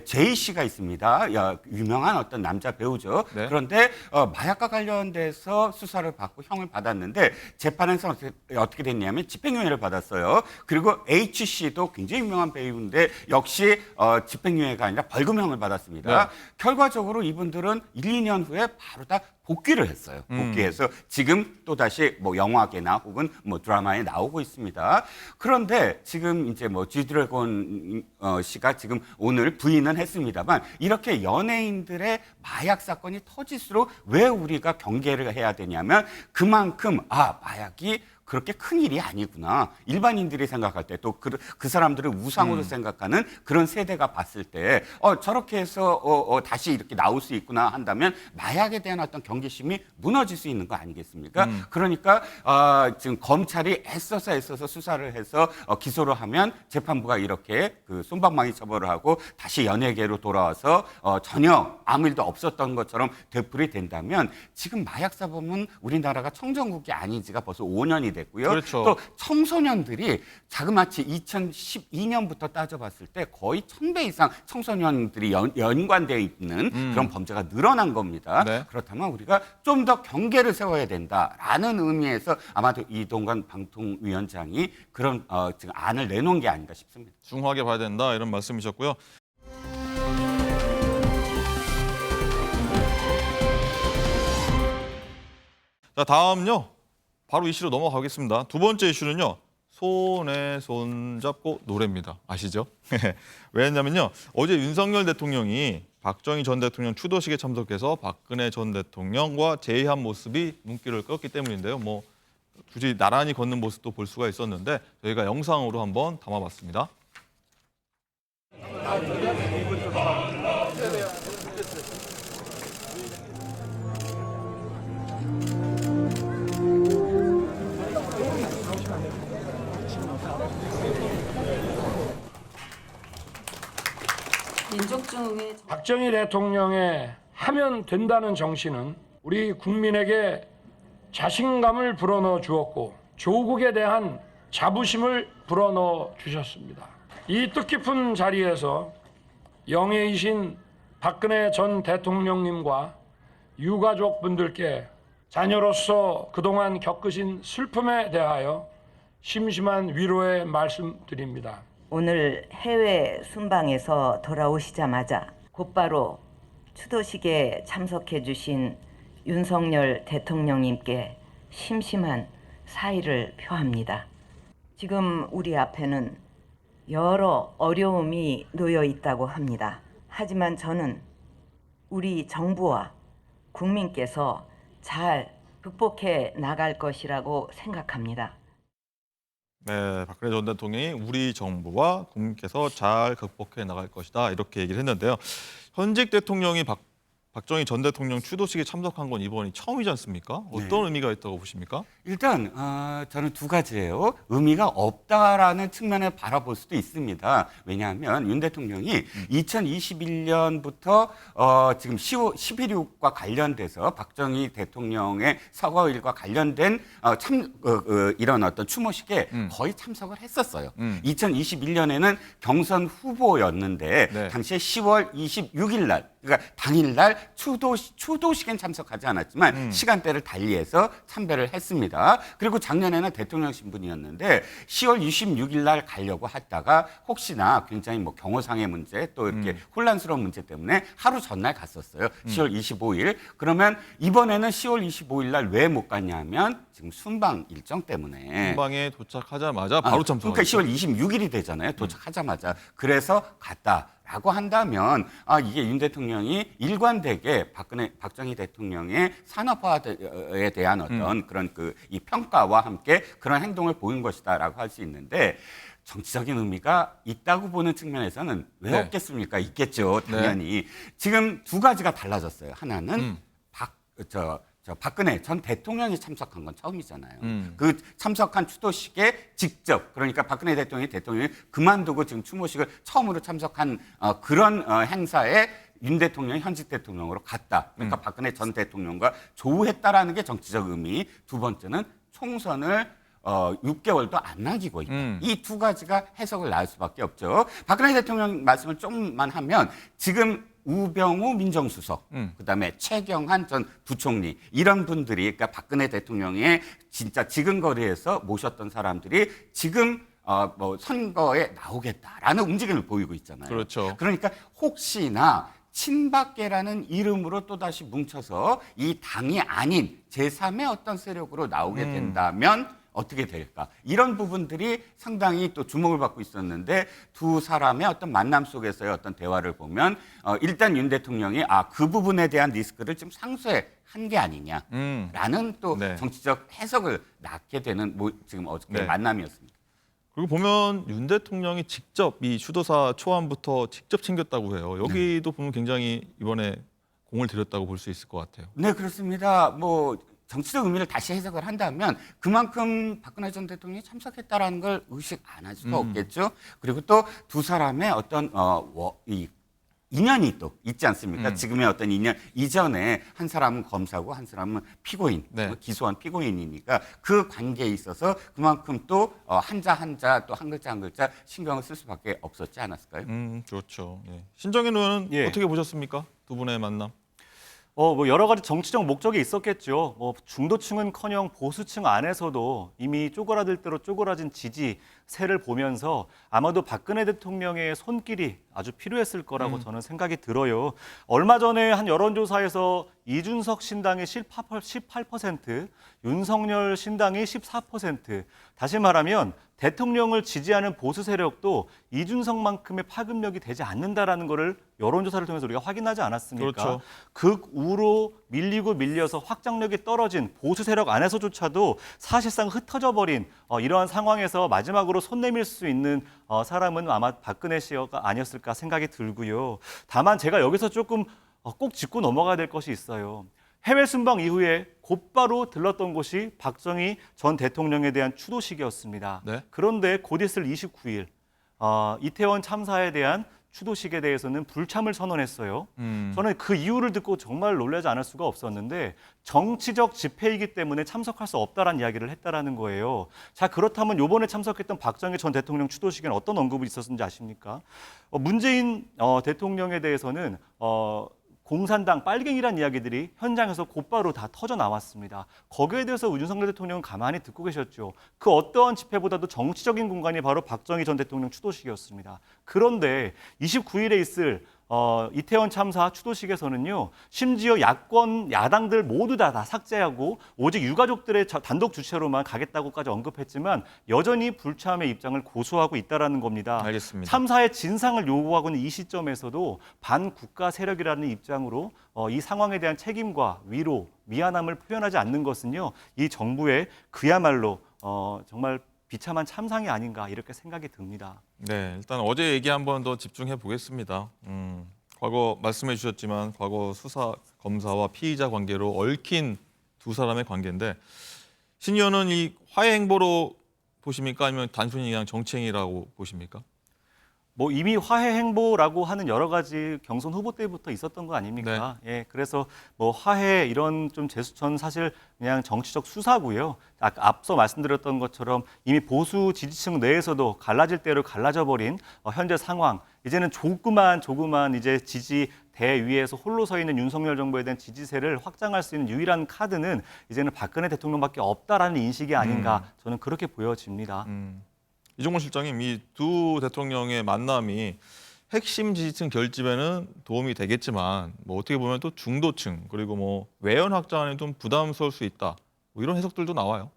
제이 씨가 있습니다. 유명한 어떤 남자 배우죠. 네. 그런데 마약과 관련돼서 수사를 받고 형을 받았는데 재판에서 어떻게 됐냐면 집행유예를 받았어요. 그리고 H 씨도 굉장히 유명한 배우인데 역시 집행유예가 아니라 벌금형을 받았습니다. 네. 결과적으로 이분들은 1, 2년 후에 바로 다 복귀를 했어요. 복귀해서 지금 또 다시 뭐 영화계나 혹은 뭐 드라마에 나오고 있습니다. 그런데 지금 이제 뭐 G드래곤 씨가 지금 오늘 부인은 했습니다만 이렇게 연예인들의 마약 사건이 터질수록 왜 우리가 경계를 해야 되냐면 그만큼 마약이 그렇게 큰 일이 아니구나. 일반인들이 생각할 때 또 그 사람들을 우상으로 생각하는 그런 세대가 봤을 때 저렇게 해서 다시 이렇게 나올 수 있구나 한다면 마약에 대한 어떤 경계심이 무너질 수 있는 거 아니겠습니까? 그러니까 지금 검찰이 애써서 수사를 해서 기소를 하면 재판부가 이렇게 그 솜방망이 처벌을 하고 다시 연예계로 돌아와서 전혀 아무 일도 없었던 것처럼 되풀이 된다면 지금 마약 사범은 우리나라가 청정국이 아닌 지가 벌써 5년이 됐고요. 그렇죠. 또 청소년들이 자그마치 2012년부터 따져봤을 때 거의 1000배 이상 청소년들이 연관되어 있는 그런 범죄가 늘어난 겁니다. 네. 그렇다면 우리가 좀 더 경계를 세워야 된다라는 의미에서 아마도 이동관 방통위원장이 그런 지금 안을 내놓은 게 아닌가 싶습니다. 중하게 봐야 된다 이런 말씀이셨고요. 자, 다음요. 바로 이슈로 넘어가겠습니다. 두 번째 이슈는요. 손에 손 잡고 노래입니다. 아시죠? 왜냐면요. 어제 윤석열 대통령이 박정희 전 대통령 추도식에 참석해서 박근혜 전 대통령과 제의한 모습이 눈길을 끌었기 때문인데요. 뭐 굳이 나란히 걷는 모습도 볼 수가 있었는데 저희가 영상으로 한번 담아봤습니다. 박정희 대통령의 하면 된다는 정신은 우리 국민에게 자신감을 불어넣어 주었고 조국에 대한 자부심을 불어넣어 주셨습니다. 이 뜻깊은 자리에서 영예이신 박근혜 전 대통령님과 유가족분들께 자녀로서 그동안 겪으신 슬픔에 대하여 심심한 위로의 말씀드립니다. 오늘 해외 순방에서 돌아오시자마자 곧바로 추도식에 참석해 주신 윤석열 대통령님께 심심한 사의를 표합니다. 지금 우리 앞에는 여러 어려움이 놓여 있다고 합니다. 하지만 저는 우리 정부와 국민께서 잘 극복해 나갈 것이라고 생각합니다. 네, 박근혜 전 대통령이 우리 정부와 국민께서 잘 극복해 나갈 것이다 이렇게 얘기를 했는데요. 현직 대통령이 박정희 전 대통령 추도식에 참석한 건 이번이 처음이지 않습니까? 어떤 의미가 있다고 보십니까? 일단 저는 두 가지예요. 의미가 없다라는 측면을 바라볼 수도 있습니다. 왜냐하면 윤 대통령이 2021년부터 지금 11.6과 관련돼서 박정희 대통령의 서거일과 관련된 이런 어떤 추모식에 거의 참석을 했었어요. 2021년에는 경선 후보였는데 네. 당시에 10월 26일 날 그러니까 당일날 추도식엔 참석하지 않았지만 시간대를 달리해서 참배를 했습니다. 그리고 작년에는 대통령 신분이었는데 10월 26일 날 가려고 하다가 혹시나 굉장히 뭐 경호상의 문제 또 이렇게 혼란스러운 문제 때문에 하루 전날 갔었어요. 10월 25일. 그러면 이번에는 10월 25일 날 왜 못 갔냐면 지금 순방 일정 때문에. 순방에 도착하자마자 바로 참석. 그러니까 10월 26일이 되잖아요. 도착하자마자. 그래서 갔다. 라고 한다면 이게 윤 대통령이 일관되게 박정희 대통령의 산업화에 대한 어떤 그런 이 평가와 함께 그런 행동을 보인 것이다라고 할 수 있는데 정치적인 의미가 있다고 보는 측면에서는 왜 네. 없겠습니까? 있겠죠, 당연히. 지금 두 가지가 달라졌어요. 하나는 박근혜 전 대통령이 참석한 건 처음이잖아요. 그 참석한 추도식에 직접 그러니까 박근혜 대통령이 그만두고 지금 추모식을 처음으로 참석한 그런 행사에 윤 대통령이 현직 대통령으로 갔다. 그러니까 박근혜 전 대통령과 조우했다라는 게 정치적 의미. 두 번째는 총선을 6개월도 안 남기고 있다. 이 두 가지가 해석을 낳을 수밖에 없죠. 박근혜 대통령 말씀을 조금만 하면 지금 우병우 민정수석, 그다음에 최경환 전 부총리 이런 분들이 그러니까 박근혜 대통령의 진짜 지근거리에서 모셨던 사람들이 지금 뭐 선거에 나오겠다라는 움직임을 보이고 있잖아요. 그렇죠. 그러니까 혹시나 친박계라는 이름으로 또다시 뭉쳐서 이 당이 아닌 제3의 어떤 세력으로 나오게 된다면 어떻게 될까? 이런 부분들이 상당히 또 주목을 받고 있었는데 두 사람의 어떤 만남 속에서의 어떤 대화를 보면 일단 윤 대통령이 그 부분에 대한 리스크를 좀 상쇄한 게 아니냐라는 또 정치적 해석을 낳게 되는 지금 어저께 만남이었습니다. 그리고 보면 윤 대통령이 직접 이 추도사 초안부터 직접 챙겼다고 해요. 여기도 보면 굉장히 이번에 공을 들였다고 볼 수 있을 것 같아요. 네, 그렇습니다. 정치적 의미를 다시 해석을 한다면 그만큼 박근혜 전 대통령이 참석했다라는 걸 의식 안 할 수가 없겠죠. 그리고 또 두 사람의 어떤 이 인연이 또 있지 않습니까? 음. 지금의 어떤 인연 이전에 한 사람은 검사고 한 사람은 피고인, 네. 기소한 피고인이니까 그 관계에 있어서 그만큼 또 한자 한자 또 한 글자 한 글자 신경을 쓸 수밖에 없었지 않았을까요? 그렇죠. 예. 신정현 의원은 예. 어떻게 보셨습니까? 두 분의 만남. 뭐 여러 가지 정치적 목적이 있었겠죠. 뭐 중도층은커녕 보수층 안에서도 이미 쪼그라들 대로 쪼그라진 지지세를 보면서 아마도 박근혜 대통령의 손길이 아주 필요했을 거라고 저는 생각이 들어요. 얼마 전에 한 여론조사에서 이준석 신당이 18%, 윤석열 신당이 14%. 다시 말하면 대통령을 지지하는 보수 세력도 이준석만큼의 파급력이 되지 않는다라는 것을 여론조사를 통해서 우리가 확인하지 않았습니까? 그렇죠. 극우로 밀리고 밀려서 확장력이 떨어진 보수 세력 안에서조차도 사실상 흩어져 버린 이러한 상황에서 마지막으로 손 내밀 수 있는 사람은 아마 박근혜 씨가 아니었을까 생각이 들고요. 다만 제가 여기서 조금 꼭 짚고 넘어가야 될 것이 있어요. 해외 순방 이후에 곧바로 들렀던 곳이 박정희 전 대통령에 대한 추도식이었습니다. 네. 그런데 곧 있을 29일 이태원 참사에 대한 추도식에 대해서는 불참을 선언했어요. 저는 그 이유를 듣고 정말 놀라지 않을 수가 없었는데 정치적 집회이기 때문에 참석할 수 없다라는 이야기를 했다라는 거예요. 자, 그렇다면 이번에 참석했던 박정희 전 대통령 추도식에는 어떤 언급이 있었는지 아십니까? 문재인 대통령에 대해서는 공산당 빨갱이란 이야기들이 현장에서 곧바로 다 터져 나왔습니다. 거기에 대해서 윤석열 대통령은 가만히 듣고 계셨죠. 그 어떠한 집회보다도 정치적인 공간이 바로 박정희 전 대통령 추도식이었습니다. 그런데 29일에 있을 이태원 참사 추도식에서는요, 심지어 야권 야당들 모두 다 삭제하고 오직 유가족들의 단독 주최로만 가겠다고까지 언급했지만 여전히 불참의 입장을 고수하고 있다라는 겁니다. 알겠습니다. 참사의 진상을 요구하고 있는 이 시점에서도 반국가 세력이라는 입장으로 이 상황에 대한 책임과 위로, 미안함을 표현하지 않는 것은요, 이 정부의 그야말로 정말 비참한 참상이 아닌가 이렇게 생각이 듭니다. 네, 일단 어제 얘기 한번 더 집중해 보겠습니다. 과거 말씀해 주셨지만 과거 수사 검사와 피의자 관계로 얽힌 두 사람의 관계인데 신 의원은 이 화해 행보로 보십니까? 아니면 단순히 그냥 정치행위라고 보십니까? 뭐 이미 화해 행보라고 하는 여러 가지 경선 후보 때부터 있었던 거 아닙니까? 예, 그래서 뭐 화해 이런 좀 제스처는 사실 그냥 정치적 수사고요. 아까 앞서 말씀드렸던 것처럼 이미 보수 지지층 내에서도 갈라질 대로 갈라져 버린 현재 상황. 이제는 조그만 이제 지지 대위에서 홀로 서 있는 윤석열 정부에 대한 지지세를 확장할 수 있는 유일한 카드는 이제는 박근혜 대통령밖에 없다라는 인식이 아닌가 저는 그렇게 보여집니다. 이종건 실장님, 이 두 대통령의 만남이 핵심 지지층 결집에는 도움이 되겠지만 뭐 어떻게 보면 또 중도층 그리고 뭐 외연 확장에 좀 부담스러울 수 있다. 뭐 이런 해석들도 나와요.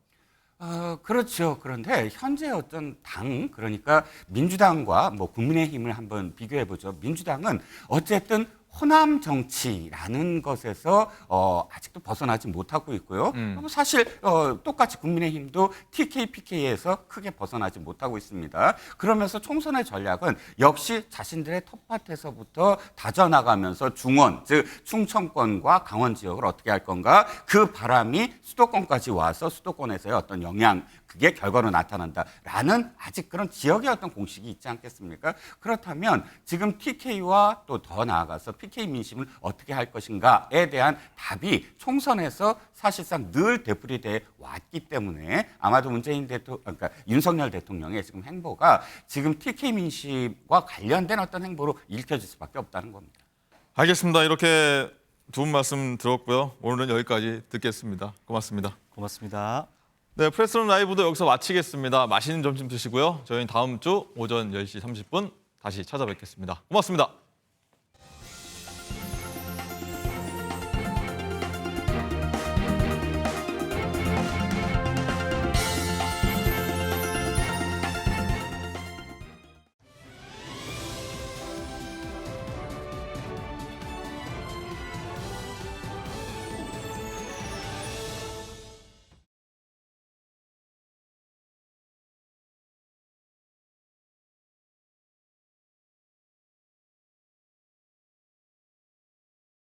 그렇죠. 그런데 현재 어떤 당, 그러니까 민주당과 뭐 국민의힘을 한번 비교해 보죠. 민주당은 어쨌든 호남 정치라는 것에서 아직도 벗어나지 못하고 있고요. 사실 똑같이 국민의힘도 TK, PK에서 크게 벗어나지 못하고 있습니다. 그러면서 총선의 전략은 역시 자신들의 텃밭에서부터 다져나가면서 중원, 즉 충청권과 강원 지역을 어떻게 할 건가, 그 바람이 수도권까지 와서 수도권에서의 어떤 영향, 그게 결과로 나타난다라는 아직 그런 지역의 어떤 공식이 있지 않겠습니까? 그렇다면 지금 TK와 또 더 나아가서 PK 민심을 어떻게 할 것인가에 대한 답이 총선에서 사실상 늘 되풀이돼 왔기 때문에 아마도 문재인 대통령, 그러니까 윤석열 대통령의 지금 행보가 지금 TK 민심과 관련된 어떤 행보로 읽혀질 수밖에 없다는 겁니다. 알겠습니다. 이렇게 두 분 말씀 들었고요. 오늘은 여기까지 듣겠습니다. 고맙습니다. 고맙습니다. 네, 프레스룸 라이브도 여기서 마치겠습니다. 맛있는 점심 드시고요. 저희는 다음 주 오전 10시 30분 다시 찾아뵙겠습니다. 고맙습니다.